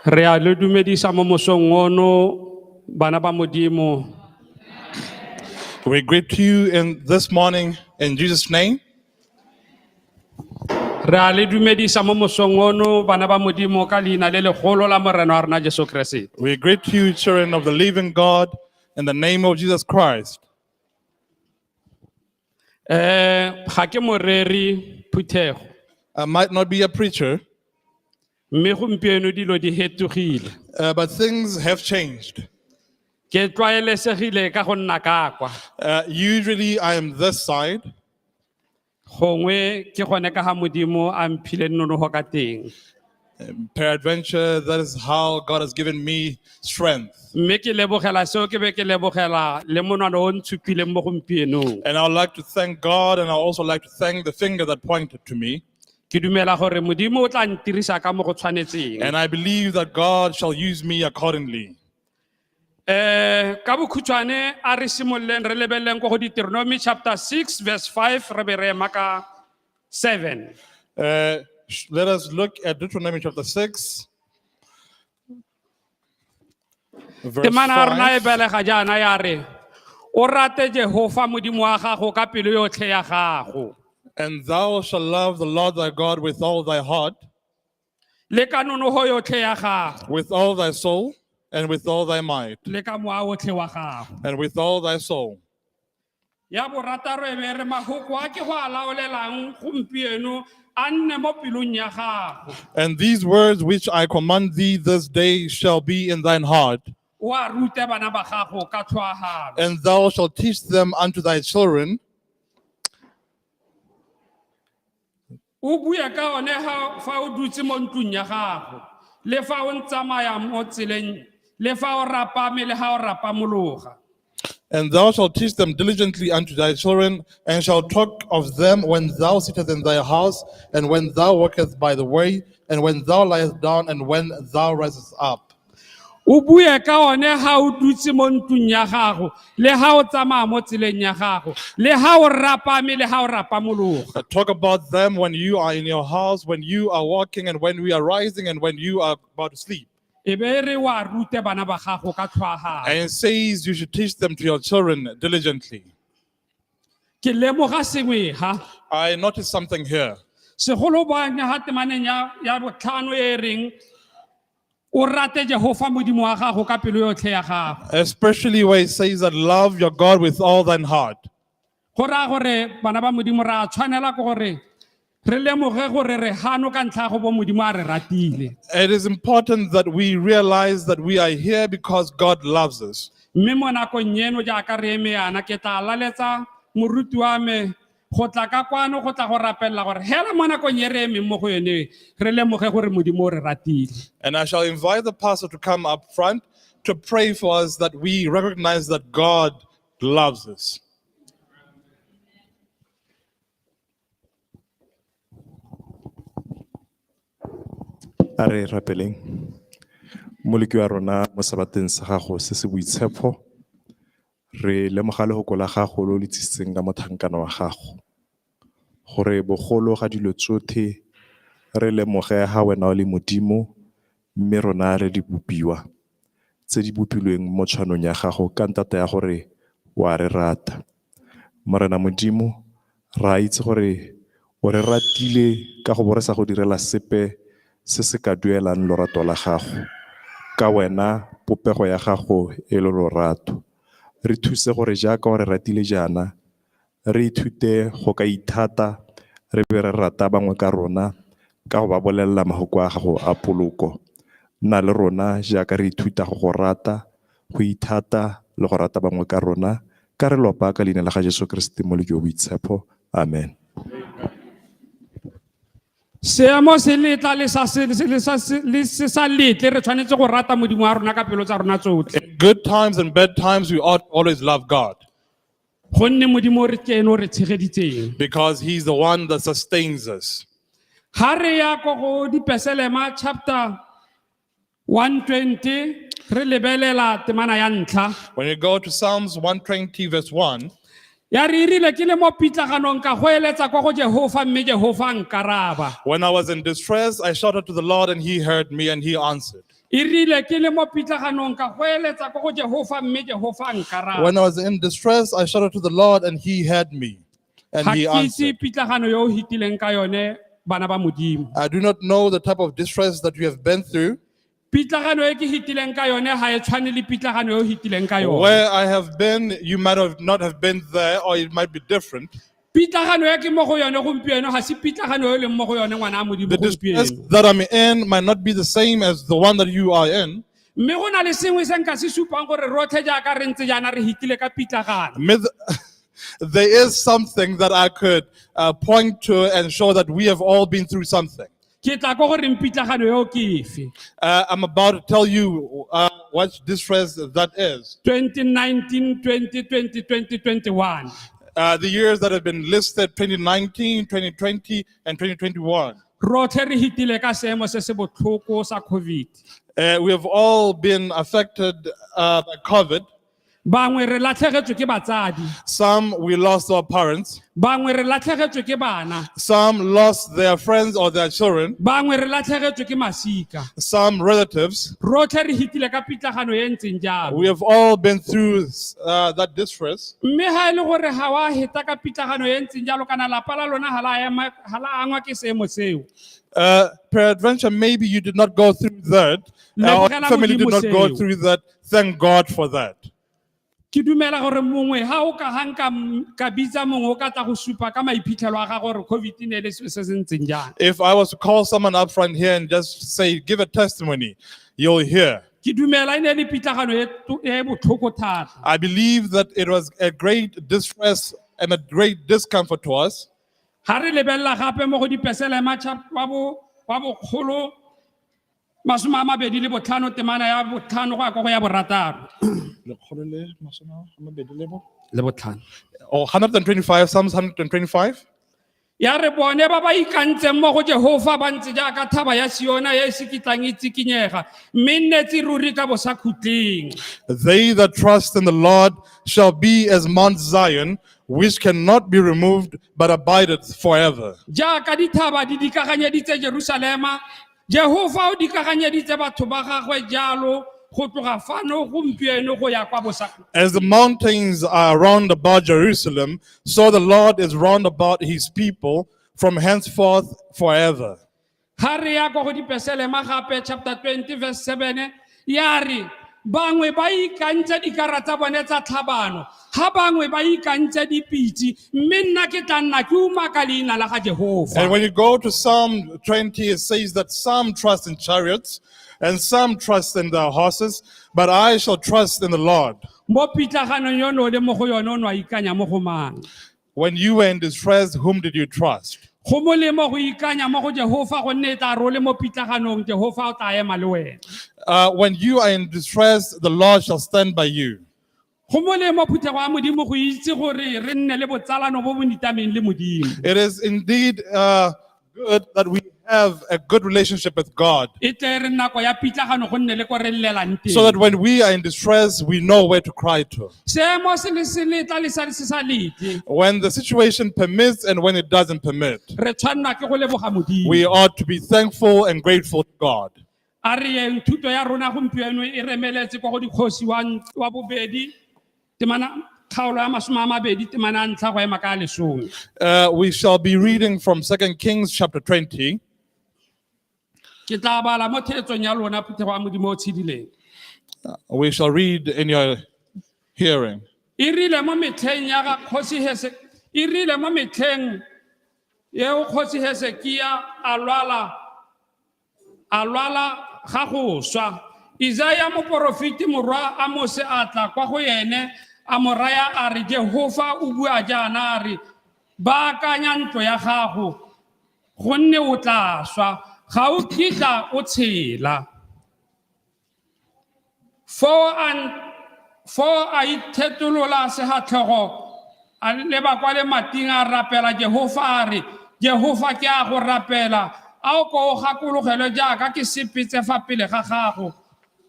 Speaker 4: Re a le dumedisa mo mosong ono bana ba modimo.
Speaker 5: We greet you in this morning in Jesus' name.
Speaker 4: Re a le dumedisa mo mosong ono bana ba modimo ka leina le legolo la morena wa rena Jesu Kriste.
Speaker 5: We greet you, children of the living God, in the name of Jesus Christ.
Speaker 4: Ga ke moreri Phuthego.
Speaker 5: I might not be a preacher,
Speaker 4: Mme gompieno dilo di hetogile.
Speaker 5: but things have changed.
Speaker 4: Ke tlwaelesegile ka go nna ka kwa.
Speaker 5: Usually I am this side,
Speaker 4: Gongwe ke gone ka ga modimo a mphile nonogo ka teng.
Speaker 5: peradventure, that is how God has given me strength.
Speaker 4: Mme ke lebogela seo ke be ke lebogela le monwana o ntshupileng mo gompienong.
Speaker 5: And I would like to thank God, and I also like to thank the finger that pointed to me.
Speaker 4: Ke dumela gore modimo o tla ntirisa ka mo go tshwanetseng.
Speaker 5: And I believe that God shall use me accordingly.
Speaker 4: Ka bokhutshwane a re simololeng re lebeleleng ko go Deuteronomy chapter 6 verse 5 re be re ema ka 7.
Speaker 5: Let us look at Deuteronomy chapter 6, verse
Speaker 4: Temana ya rona e
Speaker 5: 5.
Speaker 4: belega jaana ya re o rate Jehova modimo wa gago ka pelo yotlhe ya gago
Speaker 5: And thou shalt love the Lord thy God with all thy heart,
Speaker 4: le ka nonogo yotlhe ya gago
Speaker 5: with all thy soul, and with all thy might,
Speaker 4: le ka moya otlhe wa gago.
Speaker 5: and with all thy soul.
Speaker 4: Ya borataro e be re mahoko a ke go a laolelang gompieno a nne mo pelong ya gago.
Speaker 5: And these words which I command thee this day shall be in thine heart,
Speaker 4: O a rute bana ba gago ka tshwagalo.
Speaker 5: and thou shalt teach them unto thy children,
Speaker 4: O bue ka one ha fa o dutse mo ntlong ya gago le fa o ntsamaya mo tseleng le fa o rapame le ha o rapamologa.
Speaker 5: and thou shalt teach them diligently unto thy children, and shalt talk of them when thou sittest in thy house, and when thou walkest by the way, and when thou liest down, and when thou risest up.
Speaker 4: O bue ka one ha o dutse mo ntlong ya gago le ha o tsamaya mo tseleng ya gago le ha o rapame le ha o rapamologa.
Speaker 5: Talk about them when you are in your house, when you are walking, and when we are rising, and when you are about to sleep.
Speaker 4: E be re wa rute bana ba gago ka tshwagalo.
Speaker 5: And it says you should teach them to your children diligently.
Speaker 4: Ke lemoga sengwe ha
Speaker 5: I noticed something here.
Speaker 4: segolo ba nya ha temaneng ya botlhano e reng o rate Jehova modimo wa gago ka pelo yotlhe ya gago.
Speaker 5: Especially where it says that love your God with all thine heart.
Speaker 4: Go raya gore bana ba modimo ra tshwanela ke gore re lemoge gore re hano ka ntlha go bo modimo a re ratile.
Speaker 5: It is important that we realize that we are here because God loves us.
Speaker 4: Mme mo nakong eno jaaka re eme yana ke tla laletsa moruti wa me go tla ka kwano go tla go rapella gore hela mo nakong e re emeng mo go yone re lemoge gore modimo o re ratile.
Speaker 5: And I shall invite the pastor to come up front to pray for us that we recognize that God loves us.
Speaker 10: A re rapeleng moleki wa rona mo sabateng sa gago se se boitshepo re lemoga lehoko la gago lo le tsitseng ka mothankana wa gago gore bogolo ga dilo tsotlhe re lemoge ga wena o le modimo mme rona re di bopiwa tse di bopilweng mo tshwanong ya gago ka ntata ya gore wa re rata morena modimo ra itse gore o re ratile ka go bo re sa go direla sepe se se ka duelang lorato la gago ka wena popego ya gago e le lorato re thuse gore jaaka o re ratile jaana re ithute go ka ithata re be re rata bangwe ka rona ka go ba bolelela mahoko a gago a poloko nna le rona jaaka re ithuta go go rata go ithata le go rata bangwe ka rona ka re lopa ka leina la ga Jesu Kriste moleki wa boitshepo amen.
Speaker 4: seemo se letla le sa letle re tshwanetse go rata modimo wa rona ka pelo tsa rona tsotlhe
Speaker 5: In good times and bad times, we ought to always love God
Speaker 4: gonne modimo re ke ene o re tshegeditseng
Speaker 5: because He's the one that sustains us.
Speaker 4: ha re ya ko go dipeselema chapter 120 re lebelela temana ya ntlha
Speaker 5: When you go to Psalms 120, verse 1,
Speaker 4: ya re irile ke le mo pitlaganong ka go eletsa kwa go Jehova mme Jehova nkaraba
Speaker 5: when I was in distress, I shouted to the Lord and He heard me and He answered.
Speaker 4: irile ke le mo pitlaganong ka go eletsa kwa go Jehova mme Jehova nkaraba
Speaker 5: When I was in distress, I shouted to the Lord and He heard me and
Speaker 4: ga
Speaker 5: He
Speaker 4: ke itse
Speaker 5: answered.
Speaker 4: pitlagano yo o hitileng ka yone bana ba modimo
Speaker 5: I do not know the type of distress that you have been through.
Speaker 4: pitlagano e ke hitileng ka yone ha e tshwane le pitlagano yo o hitileng ka yone
Speaker 5: Where I have been, you might have not have been there, or it might be different.
Speaker 4: pitlagano ya ke mo go yone gompieno ga se pitlagano yo e leng mo go yone ngwana a modimo
Speaker 5: The distress
Speaker 4: gompieno
Speaker 5: that I'm in might not be the same as the one that you are in.
Speaker 4: mme go na le sengwe se nka se supang gore rotlhe jaaka re ntse jaana re hitile ka pitlagano
Speaker 5: There is something that I could point to and show that we have all been through something.
Speaker 4: ke tla ko gore pitlagano yo ke efe
Speaker 5: I'm about to tell you what distress that is.
Speaker 4: 2019 2020 2021
Speaker 5: The years that have been listed 2019, 2020, and 2021.
Speaker 4: rotlhe re hitile ka seemo se se botlhoko sa covid
Speaker 5: We have all been affected by COVID.
Speaker 4: bangwe re latlhegetswe ke batsadi
Speaker 5: Some we lost our parents.
Speaker 4: bangwe re latlhegetswe ke bana
Speaker 5: Some lost their friends or their children.
Speaker 4: bangwe re latlhegetswe ke masika
Speaker 5: Some relatives.
Speaker 4: rotlhe re hitile ka pitlagano e ntseng jalo
Speaker 5: We have all been through that distress.
Speaker 4: mme ha e le gore ga wa heta ka pitlagano e ntseng jalo kana lapa la lona ga la angwa ke seemo seo
Speaker 5: Peradventure, maybe you did not go through that. Or
Speaker 4: Lebogela
Speaker 5: family did
Speaker 4: Modimo
Speaker 5: not go
Speaker 4: seo.
Speaker 5: through that. Thank God for that.
Speaker 4: ke dumela gore mongwe ha o ka hanka ka bitsa mongwe o ka tla go supa ka maiphitlhelo a ga gore covid ne le se se ntseng jang
Speaker 5: If I was to call someone up front here and just say, give a testimony, you'll hear.
Speaker 4: ke dumela e ne le pitlagano e botlhoko thata
Speaker 5: I believe that it was a great distress and a great discomfort to us.
Speaker 4: ha re lebelela gape mo go dipeselema wa bokgolo masome a mabedi le botlhano temana ya botlhano go ya kwa go ya borataro le botlhano
Speaker 5: Or 125, Psalms 125.
Speaker 4: ya re bone ba ba ikantseng mo go Jehova ba ntse jaaka thaba ya Siona e se kitlang e tsikinyega mme nnetse ruri ka bosa khutleng
Speaker 5: They that trust in the Lord shall be as Mount Zion, which cannot be removed, but abideth forever.
Speaker 4: jaaka dithaba di dikaganyeditse Jerusalema Jehova o dikaganyeditse batho ba gagwe jalo go tloga fano gompieno go ya kwa bosa
Speaker 5: As the mountains are round about Jerusalem, so the Lord is round about his people from henceforth forever.
Speaker 4: ha re ya kwa go dipeselema gape chapter 20 verse 7 ya re bangwe ba ikantse dikara tsa bone tsa tlhabano ha bangwe ba ikantse dipitsi mme nna ke tla nna ke uma ka leina la ga Jehova
Speaker 5: And when you go to Psalm 20, it says that some trust in chariots and some trust in their horses, but I shall trust in the Lord.
Speaker 4: mo pitlaganong yono le mo go yone o no ikanya mo go mang
Speaker 5: When you were in distress, whom did you trust?
Speaker 4: go molemo go ikanya mo go Jehova gonne e tla role mo pitlaganong Jehova o tla ema le wena
Speaker 5: When you are in distress, the Lord shall stand by you.
Speaker 4: go molemo phuthego ya modimo go itse gore re nne le botsalano bo bo nitameng le modimo
Speaker 5: It is indeed good that we have a good relationship with God,
Speaker 4: e tle re nako ya pitlagano go nne le ko re llelang
Speaker 5: so that
Speaker 4: teng
Speaker 5: when we are in distress, we know where to cry to.
Speaker 4: seemo se le se letla le sa le se sa lete
Speaker 5: When the situation permits and when it doesn't permit,
Speaker 4: re tshwanna ke go leboga modimo
Speaker 5: we ought to be thankful and grateful to God.
Speaker 4: a re yeng thuto ya rona gompieno e remeletse kwa go dikgosi wa bobedi temana kgaolo ya masome a mabedi temana ya ntlha go ema ka lesome
Speaker 5: We shall be reading from 2 Kings chapter 20.
Speaker 4: ke tla bala mo theetsong ya lona phuthego ya modimo o tshedileng
Speaker 5: We shall read in your hearing.
Speaker 4: e rile mo metlheng ya ga kgosi e rile mo metlheng yeo kgosi Hesekia a lwala ga go swa Isaiah moporofiti morwa a Mose a tla kwa go yene a mo raya a re Jehova o bua jaana a re baakanya ntlo ya gago gonne o tla swa ga o kitla o tshela. Fo a ithetolola sehatlhogo a leba kwa le mating a rapela Jehova a re, Jehova ke a go rapela a o ko o gakologelwe jaaka ke sepetse fa pele ga gago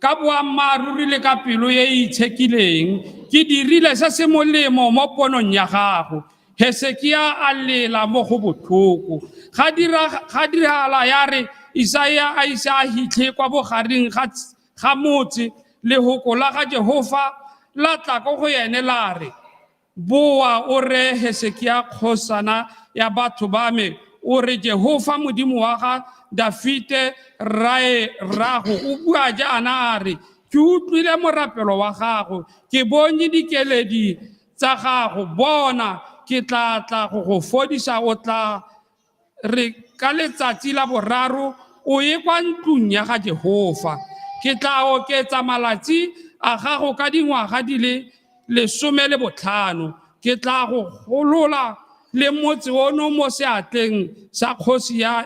Speaker 4: ka boammaaruri le ka pelo e e itshekileng ke dirile se se molemo mo ponong ya gago. Hesekia a lela mo go botlhoko ga diragala ya re Isaiah a isa a hitlhe kwa bogareng ga motse lehoko la ga Jehova la tla ko go ene la re, boa o re Hesekia kgosana ya batho ba me o re Jehova modimo wa ga Dafite rago o bua jaana a re, ke utlwile morapelo wa gago ke bone dikeledi tsa gago bona ke tla go fodisa o tla re ka letsatsi la boraro o ye kwa ntlong ya ga Jehova ke tla oketsa malatsi a gago ka dingwaga di le 15 ke tla go golola le motse ono mo seatleng sa kgosi ya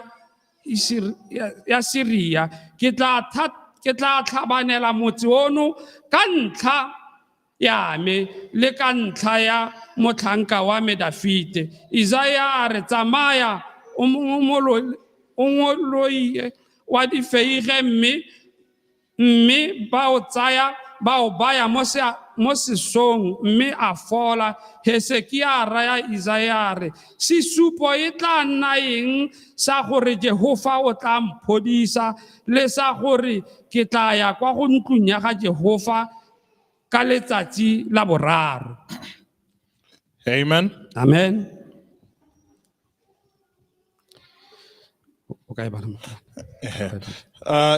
Speaker 4: Syria ke tla tlhabanela motse ono ka ntlha ya me le ka ntlha ya motlhanka wa me Dafite. Isaiah a re tsamaya o ngoloie wa difeige mme ba o tsaya ba o baya mo sesong mme a fola. Hesekia a raya Isaiah a re, sesupo e tla nna eng sa gore Jehova o tla mphodisa le sa gore ke tla ya kwa go ntlong ya ga Jehova ka letsatsi la boraro.
Speaker 5: Amen.
Speaker 4: Amen.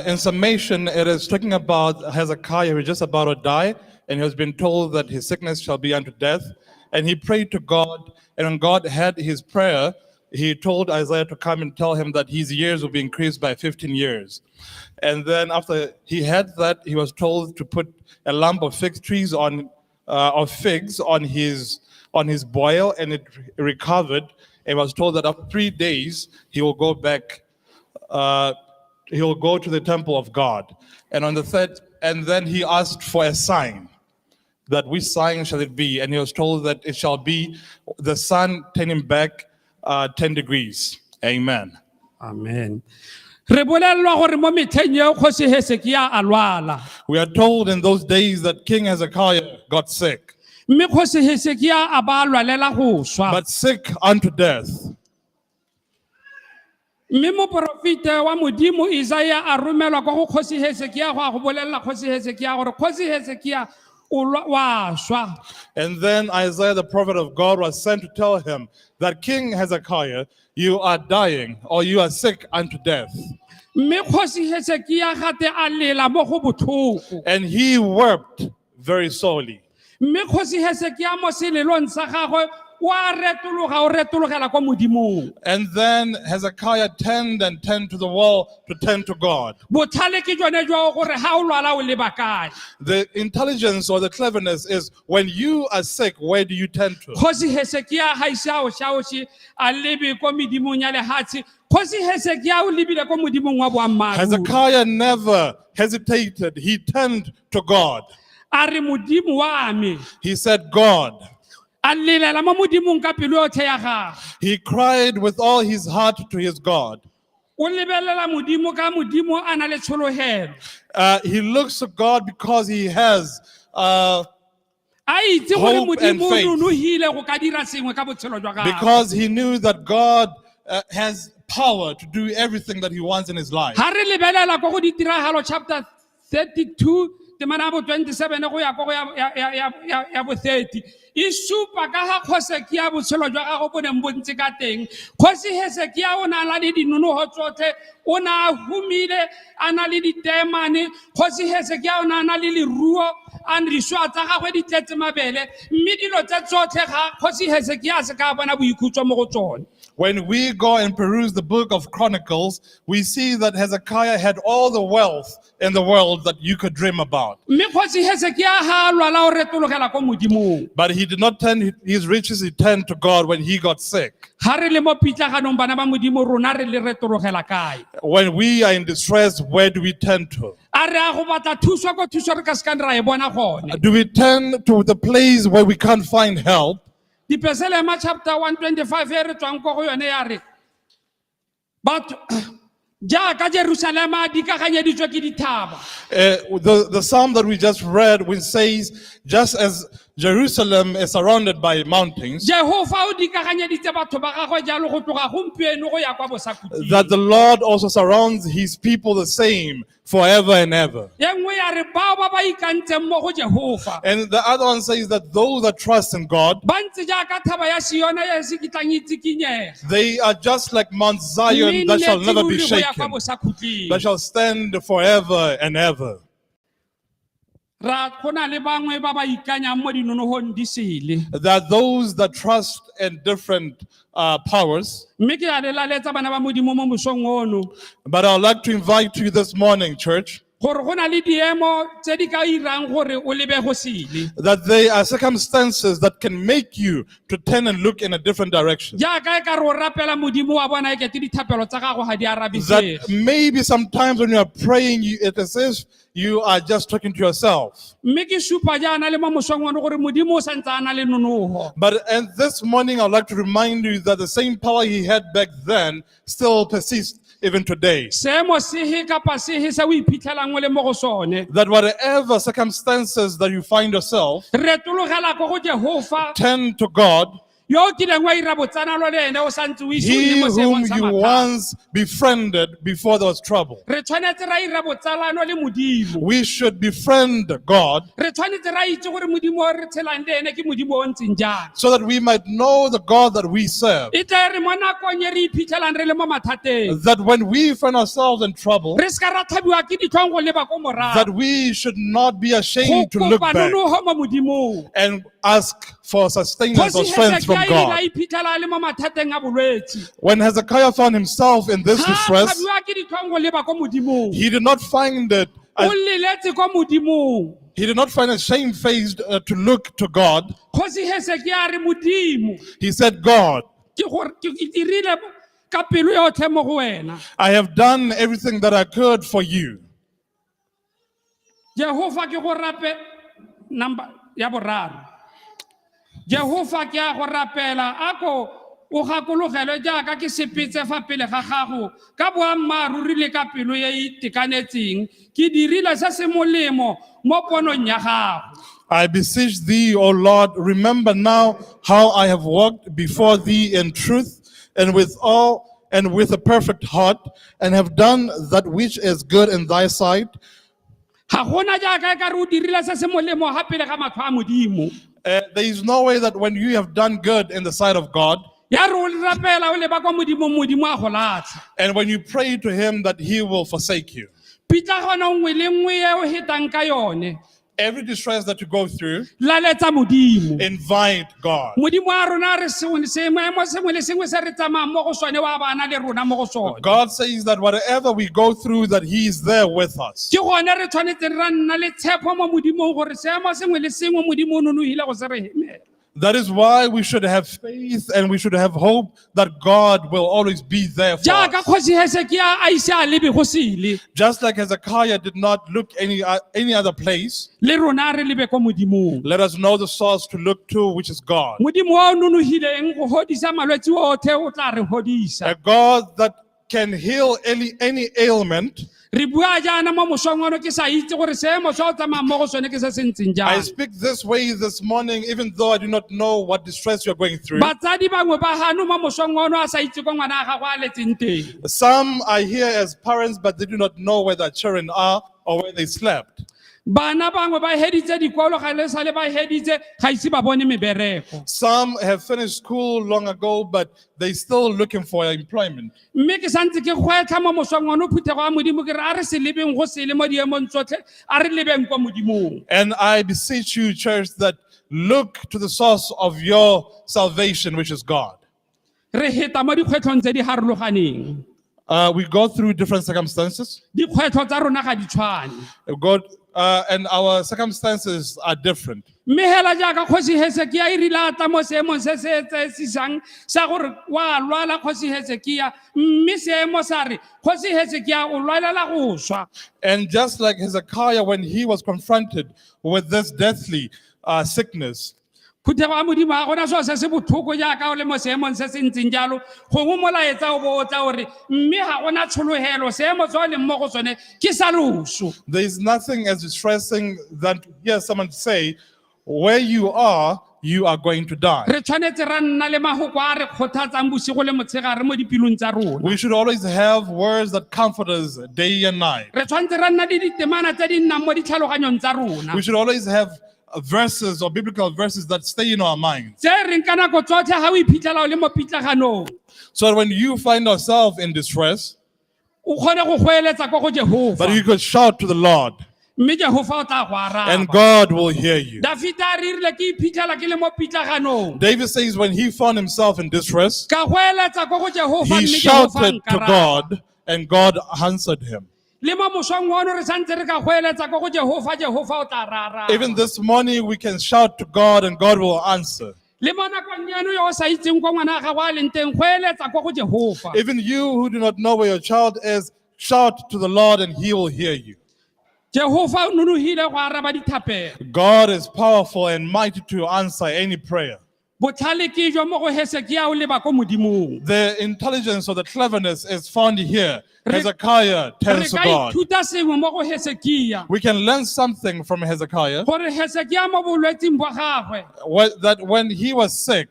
Speaker 5: In summation, it is talking about Hezekiah who is just about to die, and he has been told that his sickness shall be unto death. And he prayed to God, and when God heard his prayer, he told Isaiah to come and tell him that his years will be increased by 15 years. And then after he had that, he was told to put a lump of figs on his boil, and it recovered. And was told that after 3 days he will go back. He'll go to the temple of God. And on the third, and then he asked for a sign. That which sign shall it be? And he was told that it shall be the sun turning back 10 degrees. Amen.
Speaker 4: Amen. Re bolellwa gore mo metlheng eo kgosi Hesekia a lwala.
Speaker 5: We are told in those days that King Hezekiah got sick,
Speaker 4: Mme kgosi Hesekia a ba lwalela go swa.
Speaker 5: but sick unto death.
Speaker 4: Mme moporofite wa modimo Isaiah a romelwa kwa go kgosi Hesekia go a go bolella kgosi Hesekia gore kgosi Hesekia wa swa.
Speaker 5: And then Isaiah, the prophet of God, was sent to tell him that King Hezekiah, you are dying, or you are sick unto death.
Speaker 4: Mme kgosi Hesekia gate a lela mo go botlhoko.
Speaker 5: And he wept very sorely.
Speaker 4: Mme kgosi Hesekia mo selelong sa gagwe wa retologa o retologela kwa modimong.
Speaker 5: And then Hezekiah turned to the wall to turn to God.
Speaker 4: Botlhale ke jone jwa gore ha o lwala o leba kae.
Speaker 5: The intelligence or the cleverness is when you are sick, where do you turn to?
Speaker 4: Kgosi Hesekia ha isa o shaoshi a lebe kwa modimong ya lehatshe. Kgosi Hesekia o lebile kwa modimong wa boammaaruri.
Speaker 5: Hezekiah never hesitated. He turned to God.
Speaker 4: A re modimo wa me.
Speaker 5: He said, God. He cried with all his heart to his God. He looks to God because he has hope and faith. Because he knew that God has power to do everything that he wants in his life.
Speaker 4: Chapter 32 temanabo 27 go ya go ya bo 30 isupa ka ha Hesekia botshelo jwa gago bo neng bontse ka teng. Kgosi Hesekia o na la di dinonogo tsotlhe o na humile ana le ditemane. Kgosi Hesekia o na le leruo an riswa tsa gagwe di tletse mabele mme dilo tsa tsotlhe ga Kgosi Hesekia se ka bona boikhutso mo go tsone.
Speaker 5: When we go and peruse the book of Chronicles, we see that Hezekiah had all the wealth in the world that you could dream about.
Speaker 4: mme kgosi hesekia ha a lwala o retologela ko modimong.
Speaker 5: But he did not turn his riches, he turned to God when he got sick.
Speaker 4: Ha re le mo pitlaganong bana ba modimo rona re le retologela kae?
Speaker 5: When we are in distress, where do we turn to?
Speaker 4: A re a go batla thuso ko thuso re ka sekang ra e bona gone.
Speaker 5: Do we turn to the place where we can't find help?
Speaker 4: Dipeselema chapter 125 e re tswang ko go yone ya re batho jaaka Jerusalema di kaganyeditswe ke dithaba.
Speaker 5: The psalm that we just read, which says, just as Jerusalem is surrounded by mountains,
Speaker 4: Jehova o di kaganyeditse batho ba gagwe jalo go tloga gompieno go ya kwa bosakuting.
Speaker 5: that the Lord also surrounds his people the same forever and ever.
Speaker 4: Ye nngwe ya re bao ba ba ikantseng mo go Jehova
Speaker 5: And the other one says that those that trust in God,
Speaker 4: ba ntse jaaka thaba ya Siona ye se kitlang itsikinyega.
Speaker 5: they are just like Mount Zion that shall never be shaken, that shall stand forever and ever.
Speaker 4: Ra khona le bangwe ba ba ikanyang mo dinonohong di sele.
Speaker 5: There are those that trust in different powers.
Speaker 4: Mme ke a le laletsa bana ba modimo mo mosong ono
Speaker 5: But I would like to invite you this morning, church,
Speaker 4: gore go na le diemo tse di ka irang gore o lebe go sele.
Speaker 5: that there are circumstances that can make you to turn and look in a different direction.
Speaker 4: Jaaka e ka re o rapela modimo wa bona e kete dithapelo tsa gago ga di arabisege.
Speaker 5: That maybe sometimes when you are praying, it is as if you are just talking to yourself.
Speaker 4: Mme ke supa jaana le mo mosong ono gore modimo o santse a na le nonoho.
Speaker 5: But and this morning, I'd like to remind you that the same power he had back then still persists even today.
Speaker 4: Seemo sehe kapa sehe se o iphitlhelang o le mo go sone.
Speaker 5: That whatever circumstances that you find yourself,
Speaker 4: Retologela ko go Jehova
Speaker 5: turn to God,
Speaker 4: yo o kileng wa ira botsanalo le ene o santse o ise o
Speaker 5: he
Speaker 4: le mo
Speaker 5: whom
Speaker 4: seemong sa
Speaker 5: you
Speaker 4: mathata.
Speaker 5: once befriended before there was trouble.
Speaker 4: Re tshwanetse ra ira botsalano le modimo.
Speaker 5: We should befriend God
Speaker 4: Re tshwanetse ra itse gore modimo o re tshelang le ene ke modimo o ntseng jang.
Speaker 5: so that we might know the God that we serve.
Speaker 4: E tle re mo nakong e re iphitlhelang re le mo mathateng.
Speaker 5: That when we find ourselves in trouble,
Speaker 4: Re ska ra thabiwa ke ditlhong go leba ko morago.
Speaker 5: that we should not be
Speaker 4: Go
Speaker 5: ashamed to look
Speaker 4: kopa
Speaker 5: back
Speaker 4: nonoho mo modimong.
Speaker 5: and ask for sustenance or
Speaker 4: Kgosi
Speaker 5: strength from
Speaker 4: Hezekia ile a
Speaker 5: God.
Speaker 4: iphitlhela a le mo mathateng a bolwetse.
Speaker 5: When Hezekiah found himself in this
Speaker 4: Ha
Speaker 5: distress,
Speaker 4: thabiwa ke ditlhong go leba ko modimong.
Speaker 5: he did not find it.
Speaker 4: O leletse ko modimong.
Speaker 5: He did not find it shamefaced to look to God.
Speaker 4: Kgosi Hezekia a re modimo.
Speaker 5: He said, God,
Speaker 4: Ke gore ke dirile ka pelo yotlhe mo go wena.
Speaker 5: I have done everything that I could for you.
Speaker 4: Jehova ke go rape number ya boraro. Jehova ke a go rapela ako o gakologelwe jaaka ke sepetse fa pele ga gago ka boammaaruri le ka pelo e e itekanetseng ke dirile se se molemo mo ponong ya gago.
Speaker 5: I beseech thee, O Lord, remember now how I have walked before thee in truth and with a perfect heart, and have done that which is good in thy sight.
Speaker 4: Ga gona jaaka e ka re o dirile se se molemo ga pele ga matlho a modimo.
Speaker 5: There is no way that when you have done good in the sight of God,
Speaker 4: Ya re o rapela o leba kwa modimo modimo a go latlha.
Speaker 5: and when you pray to him that he will forsake you.
Speaker 4: Pitlagano nngwe le nngwe e o hetang ka yone
Speaker 5: Every distress that you go through,
Speaker 4: laletsa modimo.
Speaker 5: invite God.
Speaker 4: Modimo a rona re seemo sengwe le sengwe se re tsamayang mo go sone wa bana le rona mo go sone.
Speaker 5: God says that whatever we go through, that he is there with us.
Speaker 4: Ke gone re tshwanetse ra nna le tshepo mo modimong gore seemo sengwe le sengwe modimo o nonohile go se re hemela.
Speaker 5: That is why we should have faith and we should have hope that God will always be there for
Speaker 4: Jaaka
Speaker 5: us.
Speaker 4: kgosi Hezekia a ise a lebe go sele
Speaker 5: Just like Hezekiah did not look any other place,
Speaker 4: le rona re lebe ko modimong.
Speaker 5: let us know the source to look to, which is God.
Speaker 4: Modimo o nonohileng go hodisa malwetse otlhe o tla re hodisa.
Speaker 5: A God that can heal any ailment.
Speaker 4: Re bua jaana mo mosong ono ke sa itse gore seemo se o tsamayang mo go sone ke se se ntseng
Speaker 5: I
Speaker 4: jang.
Speaker 5: speak this way this morning, even though I do not know what distress you're going through.
Speaker 4: Batsadi bangwe ba hano mo mosong ono a sa itse ko ngwana a gagwe a letseng teng.
Speaker 5: Some are here as parents, but they do not know where their children are or where they slept.
Speaker 4: Bana bangwe ba heditse dikolo ga le sale ba heditse ga ise ba bone mebereko.
Speaker 5: Some have finished school long ago, but they still looking for employment.
Speaker 4: Mme ke santse ke gwetlha mo mosong ono phuthego wa modimo ke re a re se lebeng go sele mo diemong tsotlhe a re lebeng kwa modimong.
Speaker 5: And I beseech you, church, that look to the source of your salvation, which is God.
Speaker 4: re heta mo dikgwetlhong tse di harologaneng.
Speaker 5: We go through different circumstances.
Speaker 4: Dikgwetlho tsa rona ga di tshwane.
Speaker 5: And our circumstances are different.
Speaker 4: Mme hela jaaka Kgosi Hezekia e rile a tla mo seemong se se tsitsisang sa gore wa lwala Kgosi Hezekia, mme seemo sa re Kgosi Hezekia o lwalela go swa.
Speaker 5: And just like Hezekiah, when he was confronted with this deathly sickness,
Speaker 4: Phuthego a Modimo a gona so se se botlhoko jaaka o le mo seemong se se ntseng jalo, gongwe molaetsa o bo o tla gore mme ga gona tshologelo seemo se o leng mo go sone ke sa loso.
Speaker 5: there is nothing as distressing than to hear someone say, where you are going to die.
Speaker 4: Re tshwanetse ra nna le mahoko a re kgothatsang bosigo le motshegare mo dipelong tsa rona.
Speaker 5: We should always have words that comfort us day and night.
Speaker 4: Re tshwanetse ra nna le ditemana tse di nnang mo ditlhaloganyong tsa rona.
Speaker 5: We should always have verses or biblical verses that stay in our minds.
Speaker 4: Tse reng ka nako tsotlhe ga o iphitlhela o le mo pitlaganong,
Speaker 5: So that when you find yourself in distress,
Speaker 4: o kgone go goeletsa kwa go
Speaker 5: that
Speaker 4: Jehova,
Speaker 5: you could shout to the Lord
Speaker 4: mme Jehova o tla go
Speaker 5: and
Speaker 4: araba.
Speaker 5: God will hear you.
Speaker 4: Dafita a re rile ke iphitlhela ke le mo pitlaganong,
Speaker 5: David says when he found himself in distress,
Speaker 4: ka goeletsa kwa go Jehova,
Speaker 5: he
Speaker 4: mme Jehova
Speaker 5: shouted to
Speaker 4: nkaraba.
Speaker 5: God and God answered him.
Speaker 4: Le mo mosong ono re santse re ka goeletsa kwa go Jehova, Jehova o tla re araba.
Speaker 5: Even this morning we can shout to God and God will answer.
Speaker 4: Le mo nakong eno yo o sa itseng kwa ngwana ga wa leng teng, goeletsa kwa go Jehova.
Speaker 5: Even you who do not know where your child is, shout to the Lord and he will hear you.
Speaker 4: Jehova o nonogile go araba dithapelo.
Speaker 5: God is powerful and mighty to answer any prayer.
Speaker 4: Botlhale ke jo mo go Hezekia o leba ko modimong.
Speaker 5: The intelligence or the cleverness is found here. Hezekiah turns
Speaker 4: Re
Speaker 5: to
Speaker 4: ka
Speaker 5: God.
Speaker 4: ithuta sengwe mo go Hezekia,
Speaker 5: We can learn something from Hezekiah,
Speaker 4: gore Hezekia mo bolwetseng bwa gagwe,
Speaker 5: that when he was sick,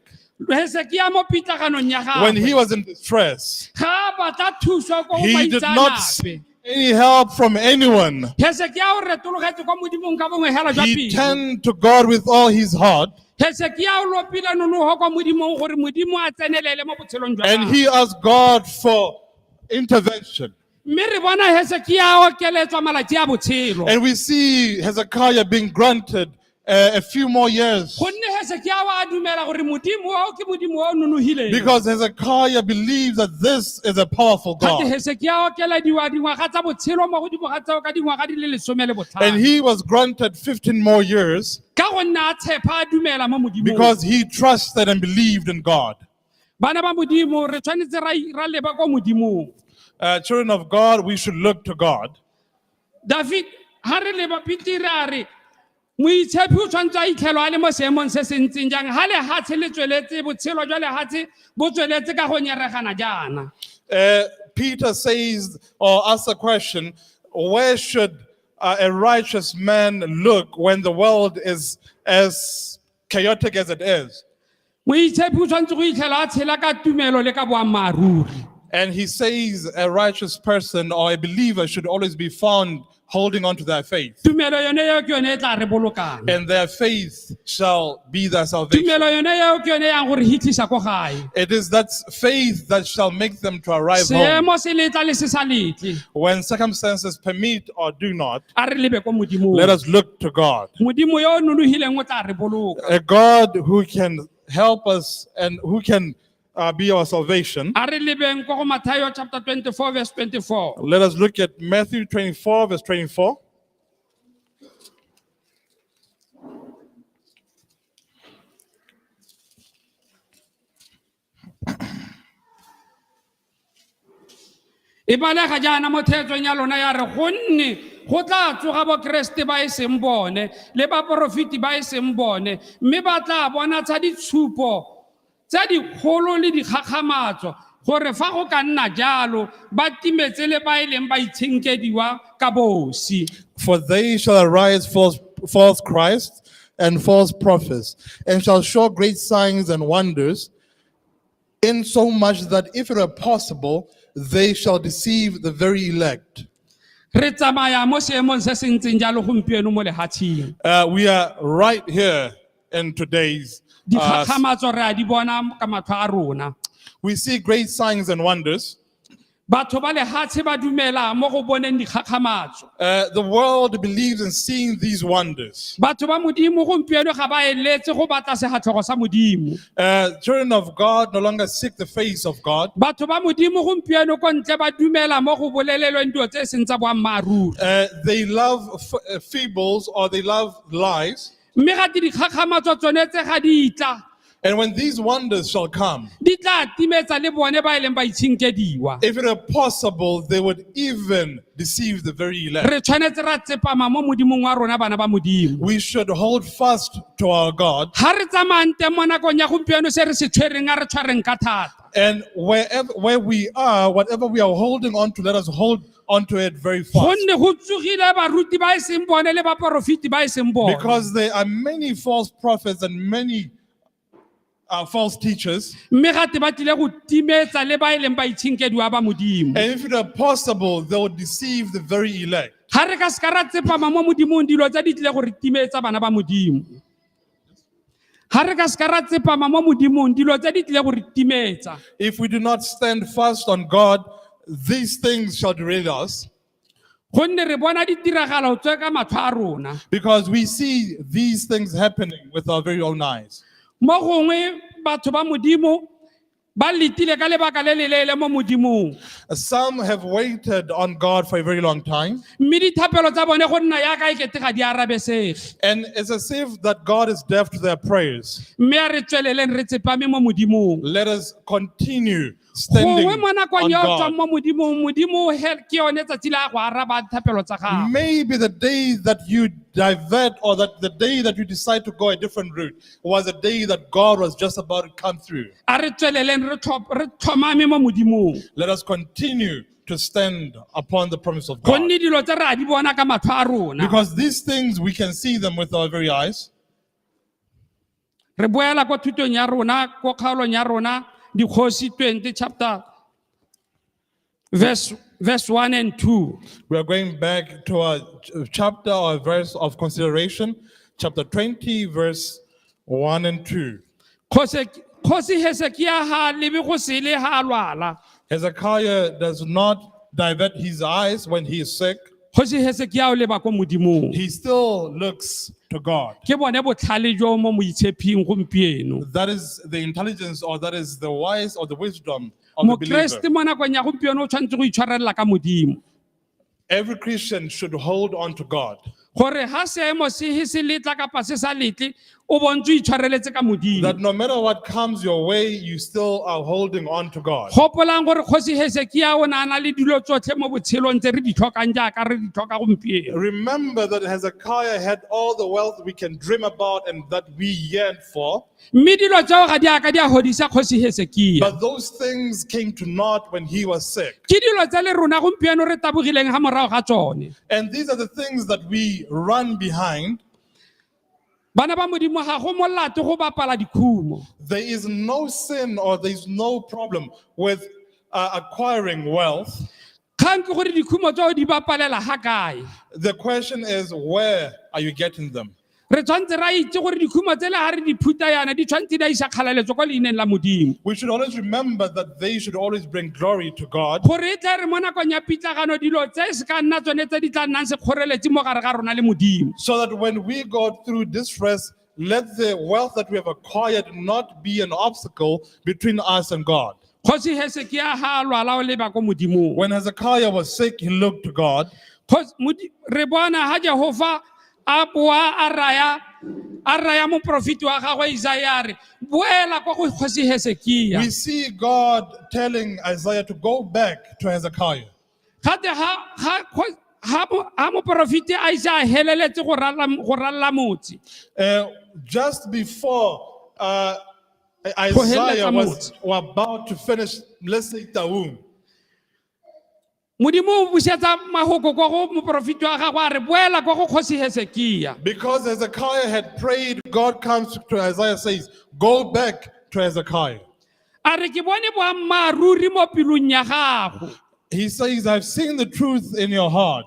Speaker 4: Hezekia mo pitlaganong ya
Speaker 5: when he
Speaker 4: gagwe,
Speaker 5: was in distress,
Speaker 4: ga a batla thuso ko go
Speaker 5: he did not
Speaker 4: baitsanape.
Speaker 5: seek any help from anyone.
Speaker 4: Hezekia o retologetse kwa modimong ka bongwe hela jwa
Speaker 5: He
Speaker 4: pelo.
Speaker 5: turned to God with all his heart
Speaker 4: Hezekia o lopile nonogo kwa modimong gore modimo a tsenelele mo botshelong jwa
Speaker 5: and
Speaker 4: gagwe.
Speaker 5: he asked God for intervention.
Speaker 4: Mme re bona Hezekia o keletswa malatsi a botshelo.
Speaker 5: And we see Hezekiah being granted a few more years
Speaker 4: Gonne Hezekia wa dumela gore modimo o ke modimo o nonogileng.
Speaker 5: because Hezekiah believes that this is a powerful
Speaker 4: Gate
Speaker 5: God.
Speaker 4: Hezekia o kelediwa dingwaga tsa botshelo mo godimo ga tseo ka dingwaga di le 15.
Speaker 5: And he was granted 15 more years
Speaker 4: Ka go nna a tshepa a dumela mo modimong.
Speaker 5: because he trusted and believed in God.
Speaker 4: Bana ba modimo re tshwanetse ra leba ko modimong.
Speaker 5: Children of God, we should look to God.
Speaker 4: David ha re leba pitire a re moitshepi o tshwanetse a itlhelwa a le mo seemong se se ntseng jang ha lehatshe le tsweletse botshelo jwa lehatshe bo tsweletse ka go nyeregana jaana.
Speaker 5: Peter says or asks a question, where should a righteous man look when the world is as chaotic as it is?
Speaker 4: Moitshepi o tshwanetse go itlhela a tshela ka tumelo le ka boammaaruri.
Speaker 5: And he says a righteous person or a believer should always be found holding on to their faith.
Speaker 4: Tumelo yone eo ke yone e tla re bolokang.
Speaker 5: And their faith shall be their salvation.
Speaker 4: Tumelo yone eo ke yone yang gore hitlisa ko gae.
Speaker 5: It is that faith that shall make them to arrive home.
Speaker 4: Seemo se letla le se sa letle.
Speaker 5: When circumstances permit or do not,
Speaker 4: A re lebe ko modimong.
Speaker 5: let us look to God.
Speaker 4: Modimo yo o nonogileng o tla re boloka.
Speaker 5: A God who can help us and who can be our salvation.
Speaker 4: A re lebeng ko go Matthew chapter 24 verse 24.
Speaker 5: Let us look at Matthew 24 verse 24.
Speaker 4: E balega jaana mo theetsong ya lona ya re gonne go tla tsoga bo Kriste ba e seng bone le ba profeti ba e seng bone mme ba tla bona tsa ditshupo tsa dikgolo le dikgakgamatso gore fa go ka nna jalo ba timetse le ba e leng ba itshenkediwa ka bosi.
Speaker 5: For they shall arise false Christs and false prophets, and shall show great signs and wonders, insomuch that if it were possible, they shall deceive the very elect.
Speaker 4: Re tsamaya mo seemong se se ntseng jalo gompieno mo lehatsheng.
Speaker 5: We are right here in today's.
Speaker 4: Dikgakgamatso re a di bona ka matlho a rona.
Speaker 5: We see great signs and wonders.
Speaker 4: batho ba lehatshe ba dumela mo go boneng dikgakgamatso.
Speaker 5: The world believes in seeing these wonders.
Speaker 4: Batho ba modimo gompieno ga ba eletse go batla segatlhogo sa modimo.
Speaker 5: Children of God no longer seek the face of God.
Speaker 4: Batho ba modimo gompieno ko ntle ba dumela mo go bolelelweng dilo tse seng tsa boammaaruri.
Speaker 5: They love fables or they love lies.
Speaker 4: Mme ga dikgakgamatso tsone tse ga di tla,
Speaker 5: And when these wonders shall come,
Speaker 4: di tla timetsa le bone ba e leng ba itshinkediwa.
Speaker 5: if it were possible, they would even deceive the very elect.
Speaker 4: Re tshwanetse ra tsepama mo modimong wa rona bana ba modimo.
Speaker 5: We should hold fast to our God.
Speaker 4: Ha re tsamayang teng mo nakong ya gompieno se re se tshwereng a re tshwareng ka thata.
Speaker 5: And where we are, whatever we are holding on to, let us hold onto it very fast.
Speaker 4: Gonne go tsogile baruti ba e seng bone le ba porofiti ba e seng bone.
Speaker 5: Because there are many false prophets and many false teachers.
Speaker 4: Mme gate ba tlile go timetsa le ba e leng ba itshinkediwa ba modimo.
Speaker 5: And if it were possible, they would deceive the very elect.
Speaker 4: Ha re ka ska ra tsepama mo modimong dilo tsa di tlile go re timetsa bana ba modimo. Ha re ka ska ra tsepama mo modimong dilo tsa di tlile go re timetsa.
Speaker 5: If we do not stand fast on God, these things shall derail us.
Speaker 4: Gonne re bona ditiragalo tse ka matlho a rona.
Speaker 5: Because we see these things happening with our very own eyes.
Speaker 4: Mo gongwe batho ba modimo ba letile ka lebaka le lelele mo modimong.
Speaker 5: Some have waited on God for a very long time.
Speaker 4: Mme dithapelo tsa bone go nna yaka e kete ga di arabesege.
Speaker 5: And it's as if that God is deaf to their prayers.
Speaker 4: Mme a re tsweleleng re tsepame mo modimong.
Speaker 5: Let us continue standing
Speaker 4: Gongwe mo nakong
Speaker 5: on
Speaker 4: ya o tswang
Speaker 5: God.
Speaker 4: mo modimong, modimo ke yone tsatsi la go araba dithapelo tsa gago.
Speaker 5: Maybe the day that you divert or that the day that you decide to go a different route was a day that God was just about to come through.
Speaker 4: A re tsweleleng re thomame mo modimong.
Speaker 5: Let us continue to stand upon the promise of God.
Speaker 4: Gonne dilo tse re a di bona ka matlho a rona.
Speaker 5: Because these things, we can see them with our very eyes.
Speaker 4: Re boela ko thutong ya rona, ko kgaolong ya rona, Dikgosi 20 chapter verse 1 and 2.
Speaker 5: We are going back to a chapter or a verse of consideration, chapter 20, verse 1 and 2.
Speaker 4: Kgosi Hezekiah ha lebe go sele ha lwala.
Speaker 5: Hezekiah does not divert his eyes when he is sick.
Speaker 4: Kgosi Hezekiah o leba ko modimong.
Speaker 5: He still looks to God.
Speaker 4: Ke bone botlhale jo mo moitsheping gompieno.
Speaker 5: That is the intelligence, or that is the wise or the wisdom of the believer.
Speaker 4: Mokreste mo nakong ya gompieno o tshwanetse go itshwarela ka modimo.
Speaker 5: Every Christian should hold on to God.
Speaker 4: Gore ha seemo se letla kapa se sa letle, o bontse o itshwareletse ka modimo.
Speaker 5: That no matter what comes your way, you still are holding on to God.
Speaker 4: Gopolang gore Kgosi Hezekiah o na le dilo tsotlhe mo botshelong tse re di tlhokang jaaka re di tlhoka gompieno.
Speaker 5: Remember that Hezekiah had all the wealth we can dream about and that we yearn for.
Speaker 4: Mme dilo tseo ga di aka di a godisa Kgosi Hezekiah.
Speaker 5: But those things came to naught when he was sick.
Speaker 4: Ke dilo tse le rona gompieno re tabogileng ga morago ga tsone.
Speaker 5: And these are the things that we run behind.
Speaker 4: Bana ba modimo ga go molato go bapala dikhumo.
Speaker 5: There is no sin or there is no problem with acquiring wealth.
Speaker 4: Kgang ke gore dikhumo tseo di bapalela ha kae.
Speaker 5: The question is, where are you getting them?
Speaker 4: Re tshwantse ra itse gore dikhumo tse le ha re di phuta yana di tshwantse di isa kgalaletso kwa leineng la modimo.
Speaker 5: We should always remember that they should always bring glory to God.
Speaker 4: Gore e tle re mo nakong ya pitlagano dilo tse se ka nna tsone tse di tla nnang sekgoreletsi mo gare ga rona le modimo.
Speaker 5: So that when we go through distress, let the wealth that we have acquired not be an obstacle between us and God.
Speaker 4: Kgosi Hezekiah ha a lwala o leba ko modimong.
Speaker 5: When Hezekiah was sick, he looked to God.
Speaker 4: Re bona ha Jehova a boa a raya mo profiti wa gagwe Isaiah re boela kwa go Kgosi Hezekiah.
Speaker 5: We see God telling Isaiah to go back to Hezekiah.
Speaker 4: Gate ha mo profiti Isaiah heleletse go ralla motse.
Speaker 5: Just before Isaiah was about to finish, let's say, Taum.
Speaker 4: Modimo o busetsa mahoko kwa go moprofiti wa gagwe a re boela kwa go Kgosi Hezekiah.
Speaker 5: Because Hezekiah had prayed, God comes to Isaiah, says, go back to Hezekiah.
Speaker 4: A re ke bone boammaaruri mo pelong ya gago.
Speaker 5: He says, I've seen the truth in your heart.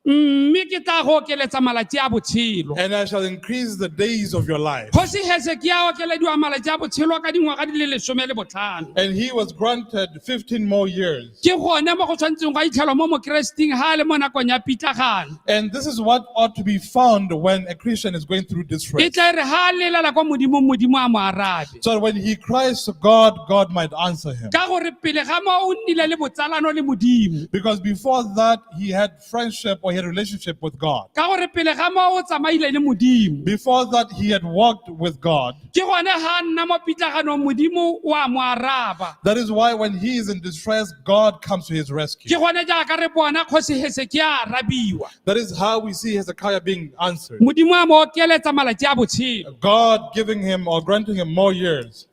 Speaker 4: mme ke tla go okeletsa malatsi a botshelo.
Speaker 5: and I shall increase the days of your life.
Speaker 4: Kgosi Hezekia o okelediwa malatsi a botshelo ka dingwaga di le 15.
Speaker 5: And he was granted 15 more years.
Speaker 4: Ke gone mo go tshwantseng ga itlhelwa mo mokresting ha le mo nakong ya pitlagano.
Speaker 5: And this is what ought to be found when a Christian is going through
Speaker 4: E
Speaker 5: distress.
Speaker 4: tla re ha lelela kwa modimong, modimo a mo arabe.
Speaker 5: So when he cries to God, God might answer him.
Speaker 4: Ka gore pele ga mo o nnile le botsalano le modimo.
Speaker 5: Because before that, he had friendship or he had a relationship with God.
Speaker 4: Ka gore pele ga mo o tsamaile le modimo.
Speaker 5: Before that, he had walked with God.
Speaker 4: Ke gone ha nna mo pitlaganong modimo wa mo araba.
Speaker 5: That is why when he is in distress, God comes to his rescue.
Speaker 4: Ke gone jaaka re bona kgosi Hezekia arabiwa.
Speaker 5: That is how we see Hezekiah being answered.
Speaker 4: Modimo a mo okeletsa malatsi a botshelo.
Speaker 5: God giving him or granting him more years.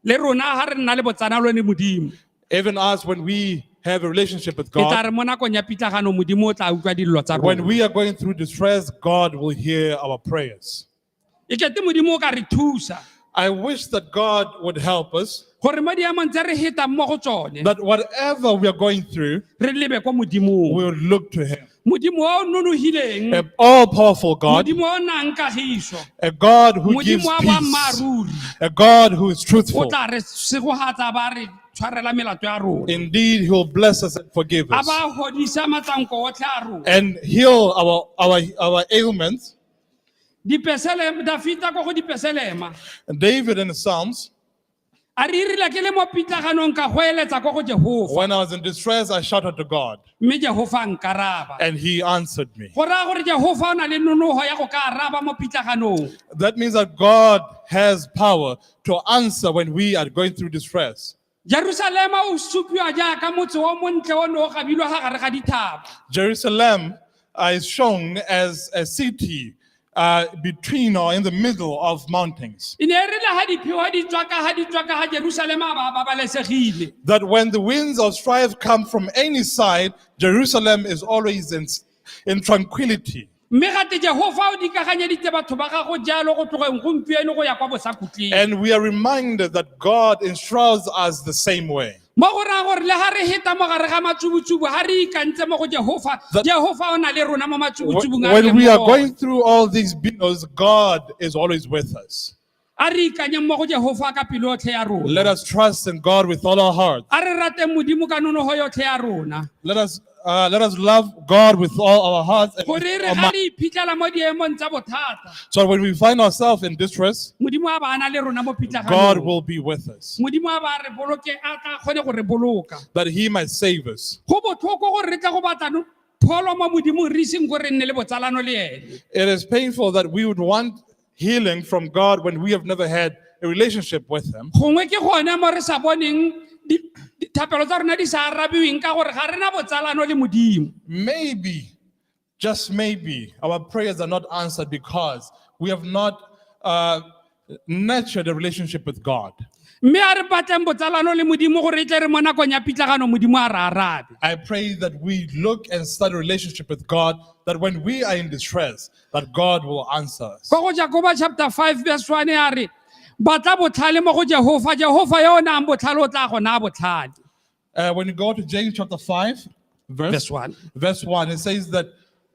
Speaker 4: Le rona ha re nna le botsanalo le modimo.
Speaker 5: Even us, when we have a relationship with
Speaker 4: Ke tla
Speaker 5: God,
Speaker 4: re mo nakong ya pitlagano modimo o tla utlwa dillo tsa
Speaker 5: when
Speaker 4: rona.
Speaker 5: we are going through distress, God will hear our prayers.
Speaker 4: E kete modimo o ka re thusa.
Speaker 5: I wish that God would help us,
Speaker 4: Gore mo diamong tse re hetang mo go tsone,
Speaker 5: that whatever we are going through,
Speaker 4: re lebe kwa modimong.
Speaker 5: we will look to him.
Speaker 4: Modimo o nonogileng,
Speaker 5: An all-powerful God,
Speaker 4: modimo o nang kagiso,
Speaker 5: a God who gives
Speaker 4: modimo wa
Speaker 5: peace,
Speaker 4: boammaaruri,
Speaker 5: a God who is
Speaker 4: o
Speaker 5: truthful.
Speaker 4: tla re segogatsa ba re tshwarela melato ya rona.
Speaker 5: Indeed, he will bless us and forgive
Speaker 4: A
Speaker 5: us
Speaker 4: ba godisa matsanko otlhe a rona.
Speaker 5: and heal our ailments.
Speaker 4: Dipeselema, Dafita go go dipeselema.
Speaker 5: And David in the Psalms,
Speaker 4: A re irile ke le mo pitlaganong ka go eletsa go go Jehova.
Speaker 5: when I was in distress, I shouted to God
Speaker 4: Mme Jehova nkaraba.
Speaker 5: and he answered me.
Speaker 4: Go raya gore Jehova o na le nonogo ya go ka araba mo pitlaganong.
Speaker 5: That means that God has power to answer when we are going through distress.
Speaker 4: Jerusalema o supiwa jaaka motse o montle o ne o gabilwe ga gare ga dithaba.
Speaker 5: Jerusalem is shown as a city between or in the middle of mountains.
Speaker 4: E ne e rile ha dipheo di tswa ga Jerusalema ba babalesegile.
Speaker 5: That when the winds of strife come from any side, Jerusalem is always in tranquility.
Speaker 4: Mme gate Jehova o dikaganyeditse batho ba gago jalo go tlogeng gompieno go ya kwa bosakutleng.
Speaker 5: And we are reminded that God enshrouds us the same way.
Speaker 4: Mo go raya gore le ha re heta mo gare ga matsubutsubu ha re ikantse mo go Jehova, Jehova o na le rona mo matsubutsubung a re
Speaker 5: When
Speaker 4: leng
Speaker 5: we
Speaker 4: mo
Speaker 5: are
Speaker 4: go
Speaker 5: going through all these billows, God is always with us.
Speaker 4: a re ikanyeng mo go Jehova ka pelo yotlhe ya rona.
Speaker 5: Let us trust in God with all our hearts.
Speaker 4: A re rateng modimo ka nonogo yotlhe ya rona.
Speaker 5: Let us love God with all our hearts. And
Speaker 4: Gore
Speaker 5: with
Speaker 4: re
Speaker 5: our
Speaker 4: ga
Speaker 5: mind.
Speaker 4: re iphitlhela mo diemong tsa bothata,
Speaker 5: So when we find ourselves in distress,
Speaker 4: modimo a ba a na le rona mo
Speaker 5: God
Speaker 4: pitlaganong.
Speaker 5: will be with us,
Speaker 4: Modimo a ba re boloke a tla kgone go re boloka.
Speaker 5: that He might save us.
Speaker 4: Go botlhoko gore re tle go batla pholo mo modimong re iseng gore re nne le botsalano le ene.
Speaker 5: It is painful that we would want healing from God when we have never had a relationship with Him.
Speaker 4: Gongwe ke gone mo re sa boneng dithapelo tsa rona di sa arabiweng ka gore ga rena botsalano le modimo.
Speaker 5: Maybe, just maybe, our prayers are not answered because we have not nurtured a relationship with God.
Speaker 4: Mme a re batleng botsalano le modimo gore e tle re mo nakong ya pitlagano modimo a re arabe.
Speaker 5: I pray that we look and start a relationship with God, that when we are in distress, that God will answer us.
Speaker 4: Go go Jacoba chapter 5 verse 1 a re batla botlhale mo go Jehova, Jehova yo o nang botlhale o tla go naya botlhale.
Speaker 5: When you go to James chapter 5,
Speaker 4: Verse 1.
Speaker 5: verse 1, it says that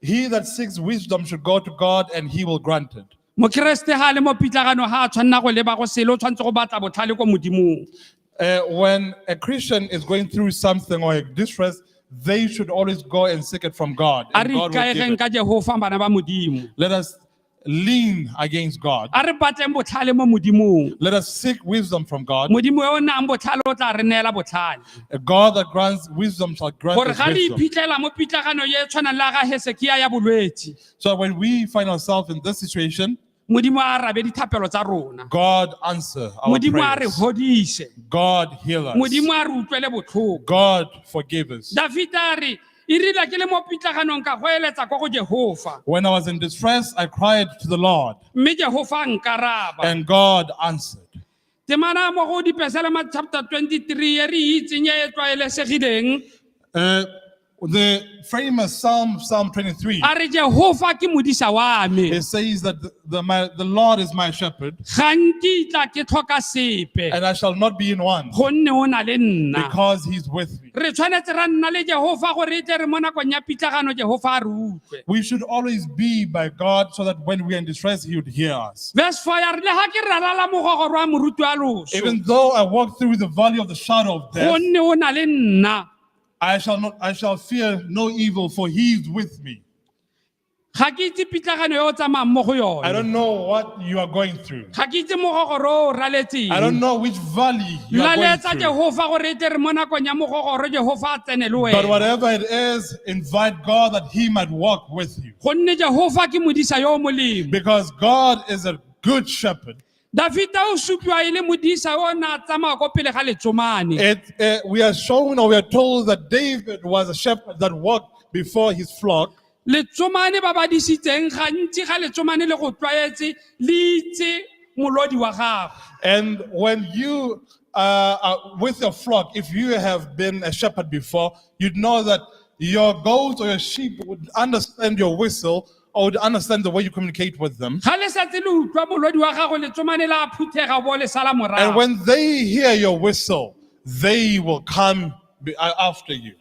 Speaker 5: he that seeks wisdom should go to God and he will grant it.
Speaker 4: Mokreste ha le mo pitlagano ha a tshwanna go leba go sele o tshwantse go batla botlhale ko modimong.
Speaker 5: When a Christian is going through something or a distress, they should always go and seek it from God.
Speaker 4: A
Speaker 5: And
Speaker 4: re
Speaker 5: God will give
Speaker 4: ikaegeng
Speaker 5: it.
Speaker 4: ka Jehova bana ba modimo.
Speaker 5: Let us lean against God.
Speaker 4: A re batleng botlhale mo modimong.
Speaker 5: Let us seek wisdom from God.
Speaker 4: Modimo yo o nang botlhale o tla re neela botlhale.
Speaker 5: A God that grants wisdom shall grant
Speaker 4: Gore
Speaker 5: us
Speaker 4: ga re
Speaker 5: wisdom.
Speaker 4: iphitlhela mo pitlagano ye e tshwanang le ga Hezekia ya bolwetse,
Speaker 5: So when we find ourselves in this situation,
Speaker 4: modimo a arabe dithapelo tsa rona.
Speaker 5: God answer our
Speaker 4: Modimo a re
Speaker 5: prayers.
Speaker 4: hodise.
Speaker 5: God heal us.
Speaker 4: Modimo a re utlwele botlhoko.
Speaker 5: God forgive us.
Speaker 4: Dafita a re e rile ke le mo pitlaganong ka go eletsa kwa go Jehova,
Speaker 5: When I was in distress, I cried to the Lord,
Speaker 4: mme Jehova a nkaraba.
Speaker 5: and God answered.
Speaker 4: Temana mo go dipeselema chapter 23 e re itseng e tlwaelesegileng.
Speaker 5: The famous Psalm 23,
Speaker 4: a re Jehova ke modisa wa me
Speaker 5: it says that the Lord is my shepherd,
Speaker 4: ga nkitla ke tlhoka sepe
Speaker 5: and I shall not be in want,
Speaker 4: gonne o na le nna
Speaker 5: because he's with me.
Speaker 4: re tshwanetse ra nna le Jehova gore e tle re mo nakong ya pitlagano Jehova a re utlwe.
Speaker 5: We should always be by God, so that when we are in distress, he would hear us.
Speaker 4: Verse 4 ya re le ga ke ralala mogogoro wa moruti wa loso
Speaker 5: Even though I walk through the valley of the shadow of death,
Speaker 4: gonne o na le nna
Speaker 5: I shall fear no evil, for he is with me.
Speaker 4: ga ke itse pitlagano yo o tsamayang mo go
Speaker 5: I
Speaker 4: yone
Speaker 5: don't know what you are going through.
Speaker 4: ga ke itse mogogoro o raletseng
Speaker 5: I don't know which valley you are going
Speaker 4: laletsa
Speaker 5: through.
Speaker 4: Jehova gore e tle re mo nakong ya mogogoro Jehova a tsene le
Speaker 5: But
Speaker 4: wena
Speaker 5: whatever it is, invite God that he might walk with you.
Speaker 4: gonne Jehova ke modisa yo o molemo.
Speaker 5: Because God is a good shepherd.
Speaker 4: Davida o supiwa e le modisa o na tsamaya ko pele ga letsomane
Speaker 5: We are shown, or we are told, that David was a shepherd that walked before his flock.
Speaker 4: letsomane ba ba disitseng gantsi ga letsomane le go tlwaetse le itse molodi wa gago.
Speaker 5: And when you are with your flock, if you have been a shepherd before, you'd know that your goats or your sheep would understand your whistle, or would understand the way you communicate with them.
Speaker 4: Ga le setse le utlwa molodi wa gago letsomane la phuthega bo le sala
Speaker 5: And
Speaker 4: morago.
Speaker 5: when they hear your whistle, they will come after you.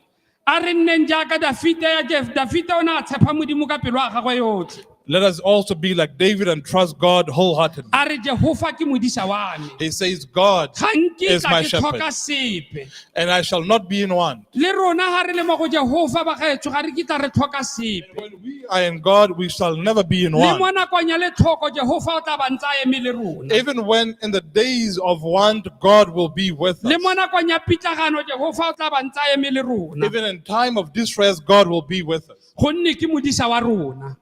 Speaker 4: A re nneng jaaka Davida o ne a tshepa Modimo ka pelo ya gagwe yotlhe.
Speaker 5: Let us also be like David and trust God wholeheartedly.
Speaker 4: A re Jehova ke modisa wa me
Speaker 5: He says, God
Speaker 4: ga
Speaker 5: is my
Speaker 4: nkitla ke
Speaker 5: shepherd,
Speaker 4: tlhoka sepe.
Speaker 5: and I shall not be in want.
Speaker 4: Le rona ga re le mo go Jehova ba gaetsho ga re kitla re tlhoka sepe.
Speaker 5: When we are in God, we shall never be in
Speaker 4: Le mo
Speaker 5: want.
Speaker 4: nakong ya letlhoko Jehova o tla ba ntse a eme le rona.
Speaker 5: Even when in the days of want, God will be with
Speaker 4: Le
Speaker 5: us.
Speaker 4: mo nakong ya pitlagano Jehova o tla ba ntse a eme le rona.
Speaker 5: Even in time of distress, God will be with us.
Speaker 4: Gonne ke modisa wa rona.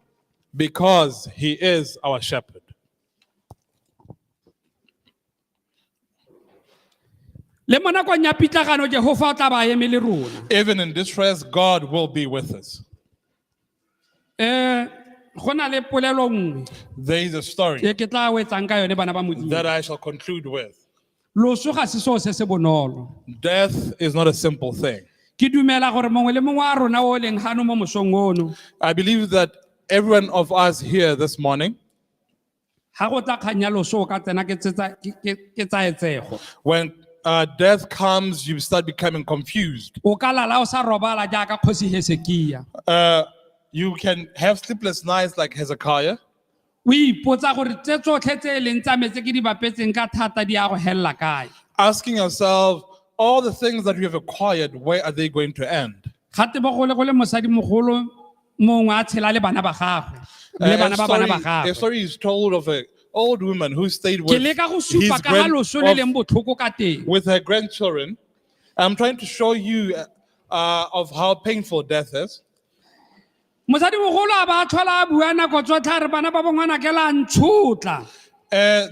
Speaker 5: Because he is our shepherd.
Speaker 4: Le mo nakong ya pitlagano Jehova o tla ba eme le rona.
Speaker 5: Even in distress, God will be with us.
Speaker 4: Go na le polelo nngwe
Speaker 5: There is a story
Speaker 4: e ke tla wetsang ka yone bana ba Modimo.
Speaker 5: that I shall conclude with.
Speaker 4: Loso ga se seo se se bonolo.
Speaker 5: Death is not a simple thing.
Speaker 4: Ke dumela gore mongwe le mongwe wa rona o leng gano mo mosong ono
Speaker 5: I believe that everyone of us here this morning,
Speaker 4: ga go tla kganya loso o ka tsena ke tsaetsego.
Speaker 5: when death comes, you start becoming confused.
Speaker 4: O ka lala o sa robala jaaka kgosi Hesekia.
Speaker 5: You can have sleepless nights like Hezekiah.
Speaker 4: O ipotsa gore tse tsotlhe tse e leng tsa metse ke di bapetseng ka thata di a go helela kae.
Speaker 5: Asking yourself, all the things that you have acquired, where are they going to end?
Speaker 4: Gate bo go le mosadi mogolo mongwe a tshela le bana ba gagwe le bana ba bana ba
Speaker 5: A
Speaker 4: gagwe.
Speaker 5: story is told of an old woman who stayed
Speaker 4: Ke
Speaker 5: with,
Speaker 4: leka go
Speaker 5: his
Speaker 4: supa ka ga loso le leng botlhoko ka teng.
Speaker 5: with her grandchildren. I'm trying to show you of how painful death is.
Speaker 4: Mosadi mogolo a ba tlhola a bua nako tsotlhe a re bana ba bongwana ke la ntshotla.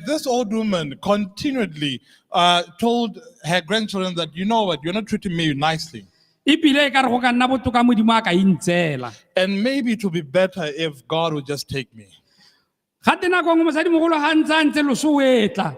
Speaker 5: This old woman continually told her grandchildren that, you know what, you're not treating me nicely.
Speaker 4: Ebile e ka re go ka nna botoka Modimo a ka intsela.
Speaker 5: And maybe it would be better if God would just take me.
Speaker 4: Gate nako nngwe mosadi mogolo ga ntse a ntse loso o etla.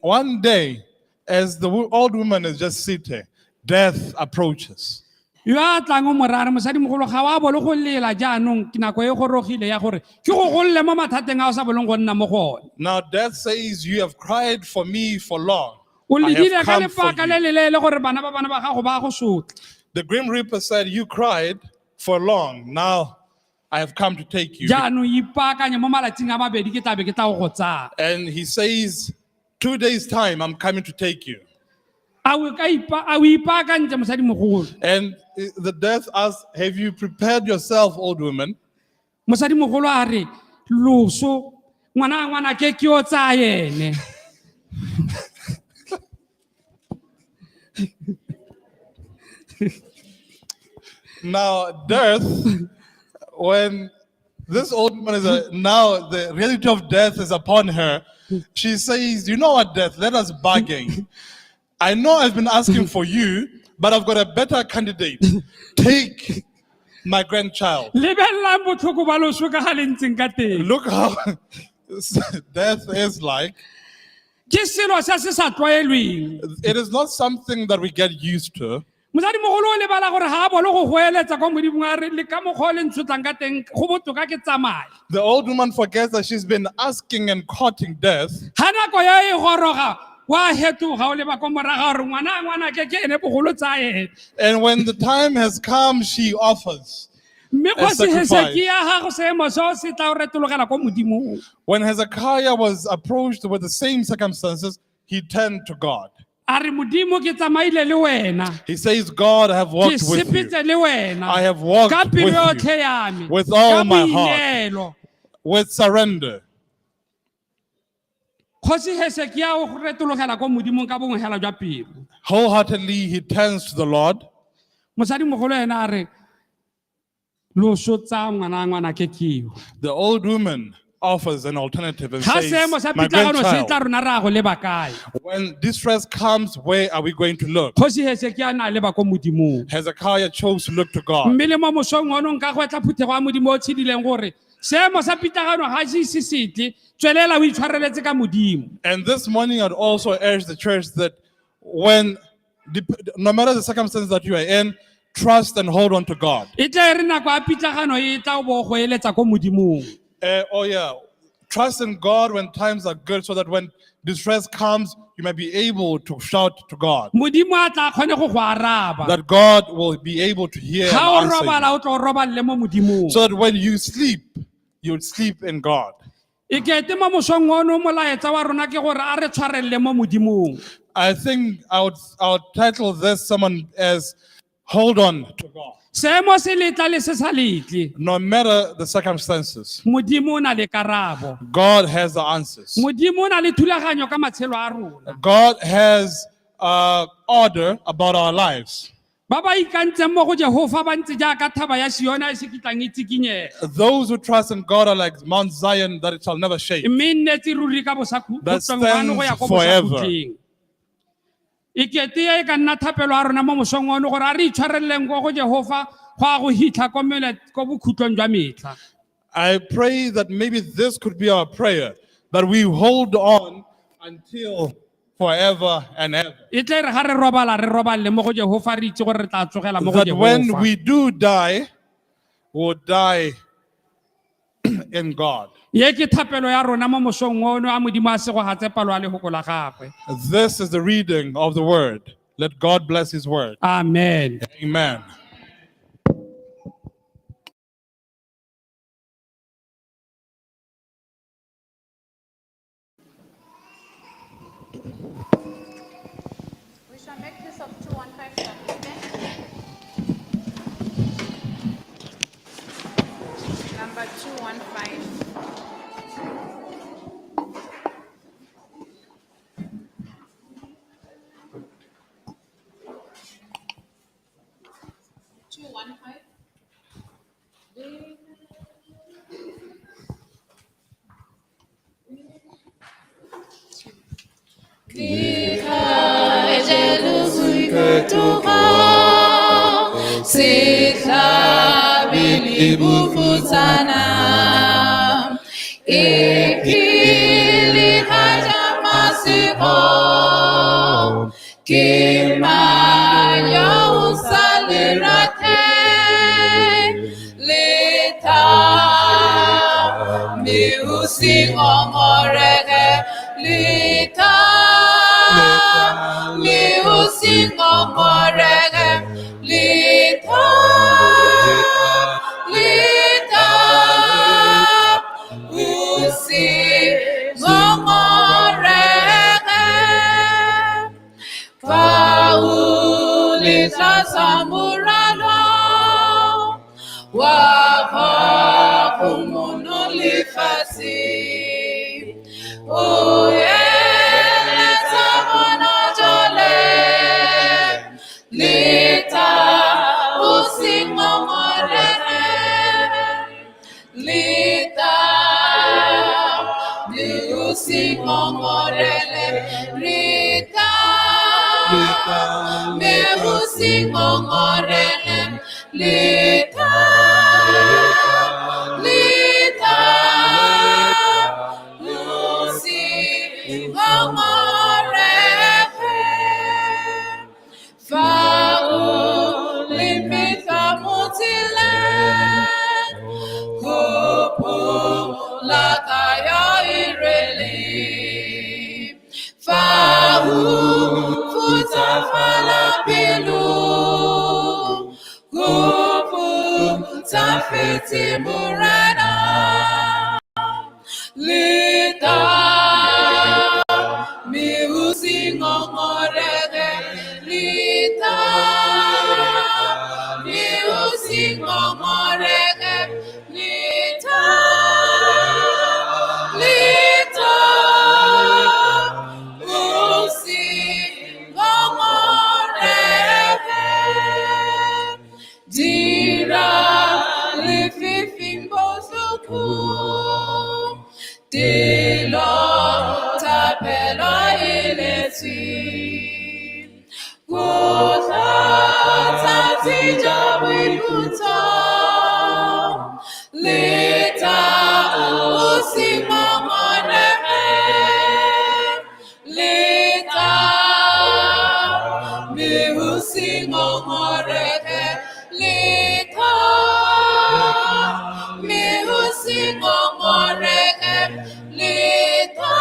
Speaker 5: One day, as the old woman is just sitting, death approaches.
Speaker 4: Yo a tlang o morare mosadi mogolo ga wa bole go lela jaanong ke nako e gorogile ya gore ke go golle mo mathateng a o sa boleng go nna mo go one.
Speaker 5: Now death says, you have cried for me for long.
Speaker 4: O
Speaker 5: I
Speaker 4: ledile
Speaker 5: have
Speaker 4: ka
Speaker 5: come for
Speaker 4: lepaka le
Speaker 5: you.
Speaker 4: leleele gore bana ba gago ba go sotla.
Speaker 5: The Grim Reaper said, you cried for long. Now I have come to take you.
Speaker 4: Jaanong ipaakanye mo malatsing a mabedi ke tlabe ke tla go tsaya.
Speaker 5: And he says, 2 days' time, I'm coming to take you.
Speaker 4: A o ipaakantse mosadi mogolo.
Speaker 5: And the death asks, have you prepared yourself, old woman?
Speaker 4: Mosadi mogolo a re loso ngwana ke o tsaya ene.
Speaker 5: Now, death, when this old woman is now the reality of death is upon her, she says, you know what, death, let us bargain. I know I've been asking for you, but I've got a better candidate. Take my grandchild.
Speaker 4: Lebellang botlhoko ba loso ka ga le ntseng ka teng.
Speaker 5: Look how death is like.
Speaker 4: Ke selo se se sa tlwaelweng.
Speaker 5: It is not something that we get used to.
Speaker 4: mosadi mogolo o lebala gore ga a bole go goeletsa kwa modimong a re le ka mokgwa o le ntshotlang ka teng go botoka ke tsamaye.
Speaker 5: The old woman forgets that she's been asking and courting death.
Speaker 4: ga nako ya e goroga wa hetoga o leba ko moraga gore ngwana ke ene bogolo tsa ene.
Speaker 5: And when the time has come, she offers.
Speaker 4: mme
Speaker 5: A
Speaker 4: kgosi
Speaker 5: sacrifice.
Speaker 4: Hesekia gago seemo seo se tla o retologela ko modimong.
Speaker 5: When Hezekiah was approached with the same circumstances, he turned to God.
Speaker 4: a re modimo ke tsamaile le wena
Speaker 5: He says, God, I have
Speaker 4: ke
Speaker 5: walked with you.
Speaker 4: sepetse le wena
Speaker 5: I have walked
Speaker 4: ka pelo
Speaker 5: with you
Speaker 4: yotlhe ya me
Speaker 5: with all
Speaker 4: ka
Speaker 5: my heart.
Speaker 4: boineelo.
Speaker 5: With surrender.
Speaker 4: kgosi Hesekia o retologela ko modimong ka bongwegela jwa pelo.
Speaker 5: Wholeheartedly, he turns to the Lord.
Speaker 4: mosadi mogolo ena a re loso tsa ngwana ke keo.
Speaker 5: The old woman offers an alternative and
Speaker 4: ga seemo
Speaker 5: says,
Speaker 4: sa
Speaker 5: my
Speaker 4: pitlagano se tla
Speaker 5: grandchild,
Speaker 4: rona ra go leba kae.
Speaker 5: when distress comes, where are we going to look?
Speaker 4: kgosi Hesekia na leba ko modimong.
Speaker 5: Hezekiah chose to look to God.
Speaker 4: mme le mo mosong ono nka go etla phuthego ya modimo o tshedileng gore seemo sa pitlagano ga se ise setle tswelela o itshwareletse ka modimo.
Speaker 5: And this morning, I'd also urge the church that when, no matter the circumstances that you are in, trust and hold on to God.
Speaker 4: e tla e re nako ya pitlagano e tla o bo go eletsa ko modimong.
Speaker 5: Trust in God when times are good, so that when distress comes, you might be able to shout to God.
Speaker 4: modimo a tla kgone go go araba.
Speaker 5: That God will be able to hear
Speaker 4: ga o
Speaker 5: and answer
Speaker 4: robala o tlo o roballe mo modimong.
Speaker 5: you. So that when you sleep, you'll sleep in God.
Speaker 4: e kete mo mosong ono molaetsa wa rona ke gore a re tshwarelle mo modimong.
Speaker 5: I think I would title this sermon as Hold On to God.
Speaker 4: seemo se letla le se sa letle
Speaker 5: No matter the circumstances,
Speaker 4: modimo o na le karabo.
Speaker 5: God has the answers.
Speaker 4: modimo o na le thulaganyo ka matshelo a rona.
Speaker 5: God has order about our lives.
Speaker 4: ba ba ikantseng mo go Jehova ba ntse jaaka thaba ya Siona e se kitlang e tsikinyega.
Speaker 5: Those who trust in God are like Mount Zion that it shall never shake.
Speaker 4: mme e nnetse ruri ka
Speaker 5: That
Speaker 4: bosakhutlong go ya ko
Speaker 5: stands forever.
Speaker 4: bosakhutleng. e kete e ka nna thapelo a rona mo mosong ono gore a re itshwareleleng ko go Jehova go a go hitlha ko bokhutlong jwa metla.
Speaker 5: I pray that maybe this could be our prayer, that we hold on until forever and ever.
Speaker 4: e tle re ga re roballe mo go Jehova re itse gore re tla tsogela mo go
Speaker 5: That when
Speaker 4: Jehova.
Speaker 5: we do die, we'll die in God.
Speaker 4: ye ke thapelo ya rona mo mosong ono a modimo a se go gatse palo a lehoko la gagwe.
Speaker 5: This is the reading of the word. Let God bless his word.
Speaker 4: Amen.
Speaker 5: Amen.
Speaker 11: We shall make use of 215 Number 215.
Speaker 2: Sihlabili bufutsana Ikili haja masiko Kimaya usalirate Lita mi usingomoreke Lita mi usingomoreke Lita Lita usingomoreke Faulisa samuralo Wapa umonolifasi Uyele tamono jole Lita usingomoreke Lita Ni usingomorele Lita Me usingomorele Lita Lita usingomorele Fa fete morena. Lita mi usingo morege. Lita mi usingo morege. Lita Lita usingo morege. Dira lififimbo suku. Dilo tapelo ilesi. Kuta tatija wikuta. Lita usima monehe. Lita mi usingo monehe. Lita mi usingo monehe. Lita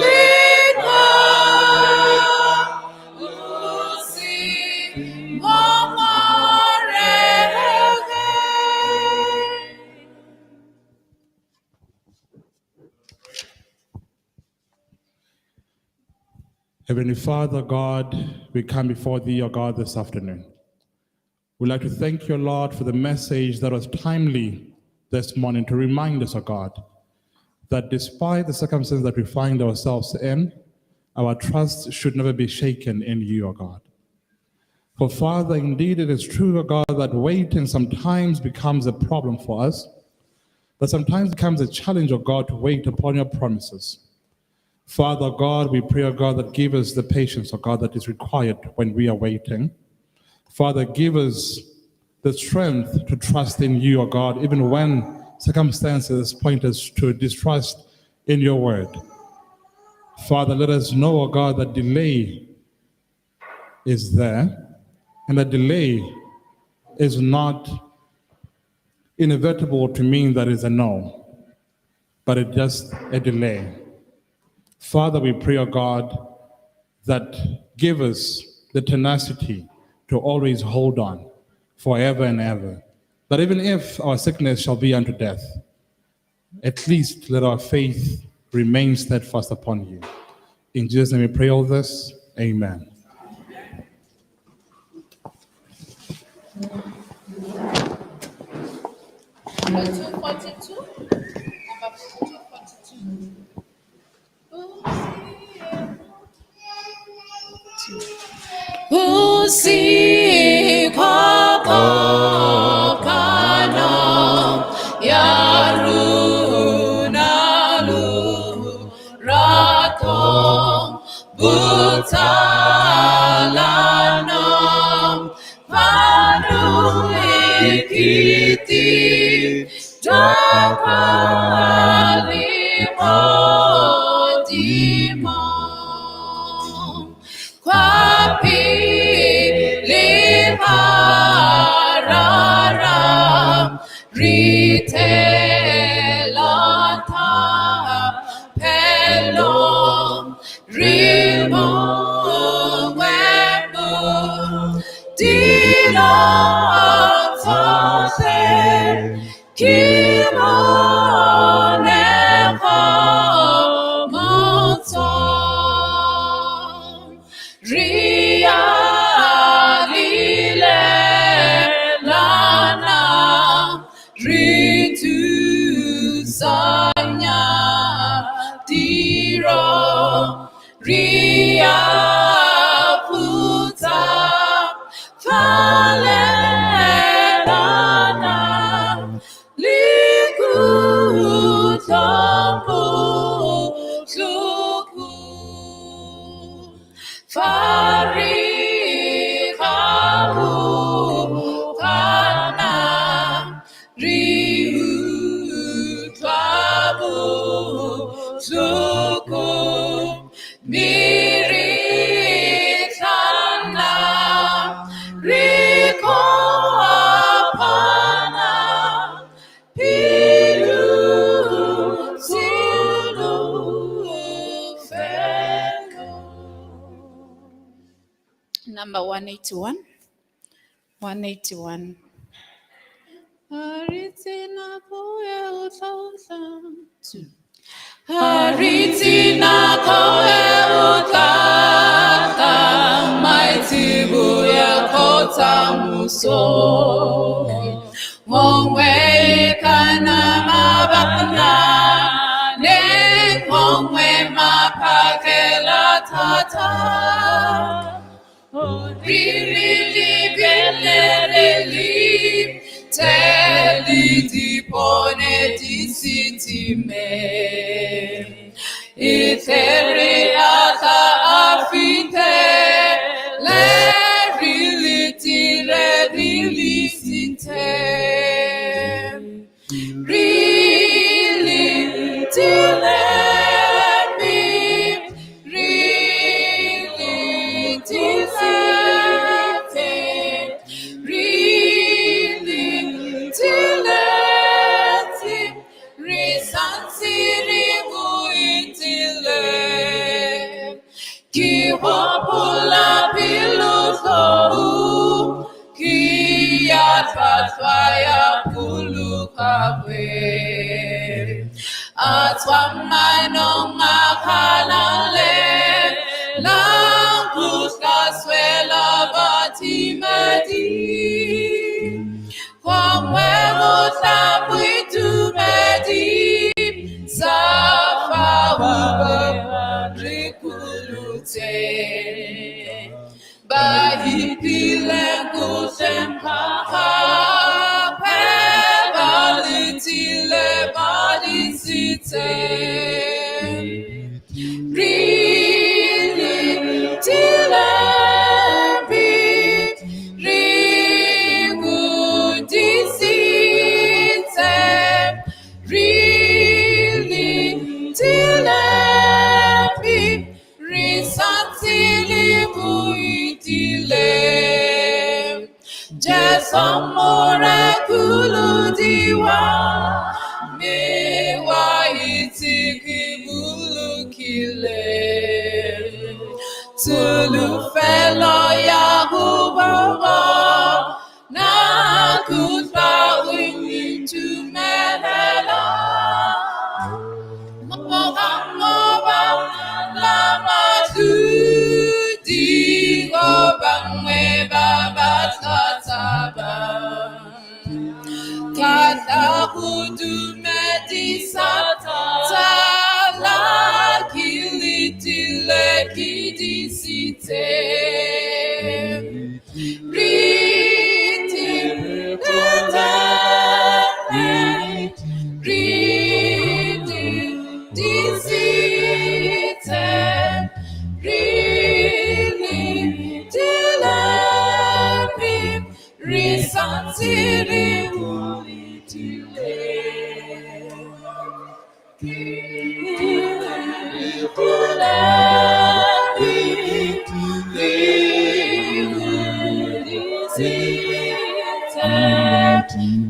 Speaker 2: Lita usingo monehe.
Speaker 5: Heavenly Father, God, we come before Thee, O God, this afternoon. We'd like to thank you, Lord, for the message that was timely this morning to remind us, O God, that despite the circumstances that we find ourselves in, our trust should never be shaken in you, O God. For Father, indeed it is true, O God, that waiting sometimes becomes a problem for us, that sometimes becomes a challenge, O God, to wait upon your promises. Father God, we pray, O God, that give us the patience, O God, that is required when we are waiting. Father, give us the strength to trust in you, O God, even when circumstances point us to distrust in your word. Father, let us know, O God, that delay is there, and that delay is not inevitable to mean that it's a no, but it's just a delay. Father, we pray, O God, that give us the tenacity to always hold on forever and ever. That even if our sickness shall be unto death, at least let our faith remain steadfast upon you. In Jesus' name we pray all this. Amen.
Speaker 2: Number 242. Number 242. Usikokokano yarunalu rato butalano panu ikiti jakali modimo kwapi liparara ritelata pelo rimo webu dilatote kimoneko moton ria lile lana ritu sanya tiro ria puta falelana likutampu suku farikahu kana riu twabu suku miritana riko apana pilu silu feno. Number 181. 181. Haritina koe utata, maitibu ya kota muso. Mongwe kana mabakna, ne mongwe mapakela tata. Ririli belereli, teli dipone disitime. Itere ata afite, le riliti sinte. Riliti lembi, riliti sinte. Riliti leti, risansiri guitile. Ki wapula piluto, ki atwatwaya pulukawe. Atwamano makalale, langkuska swela batimedi. Kwamwe mutapuitu medi, safa wababrikulute. Bahipile kutemkaka, pebalitile badisite. Rilitile bit, rigudisite. Rilitile bit, risantili guitile. Jesamore kuludiwa, mewa itiki bulukile. Tulu felo ya hubaba, na kutba wingi tumelela. Moba lama tudi obangwe baba tataba. Kata hudu medisata, la kilitile kidisite. Riti riti disite. Rili dilepi, risantiri ulitile.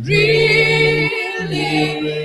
Speaker 2: Really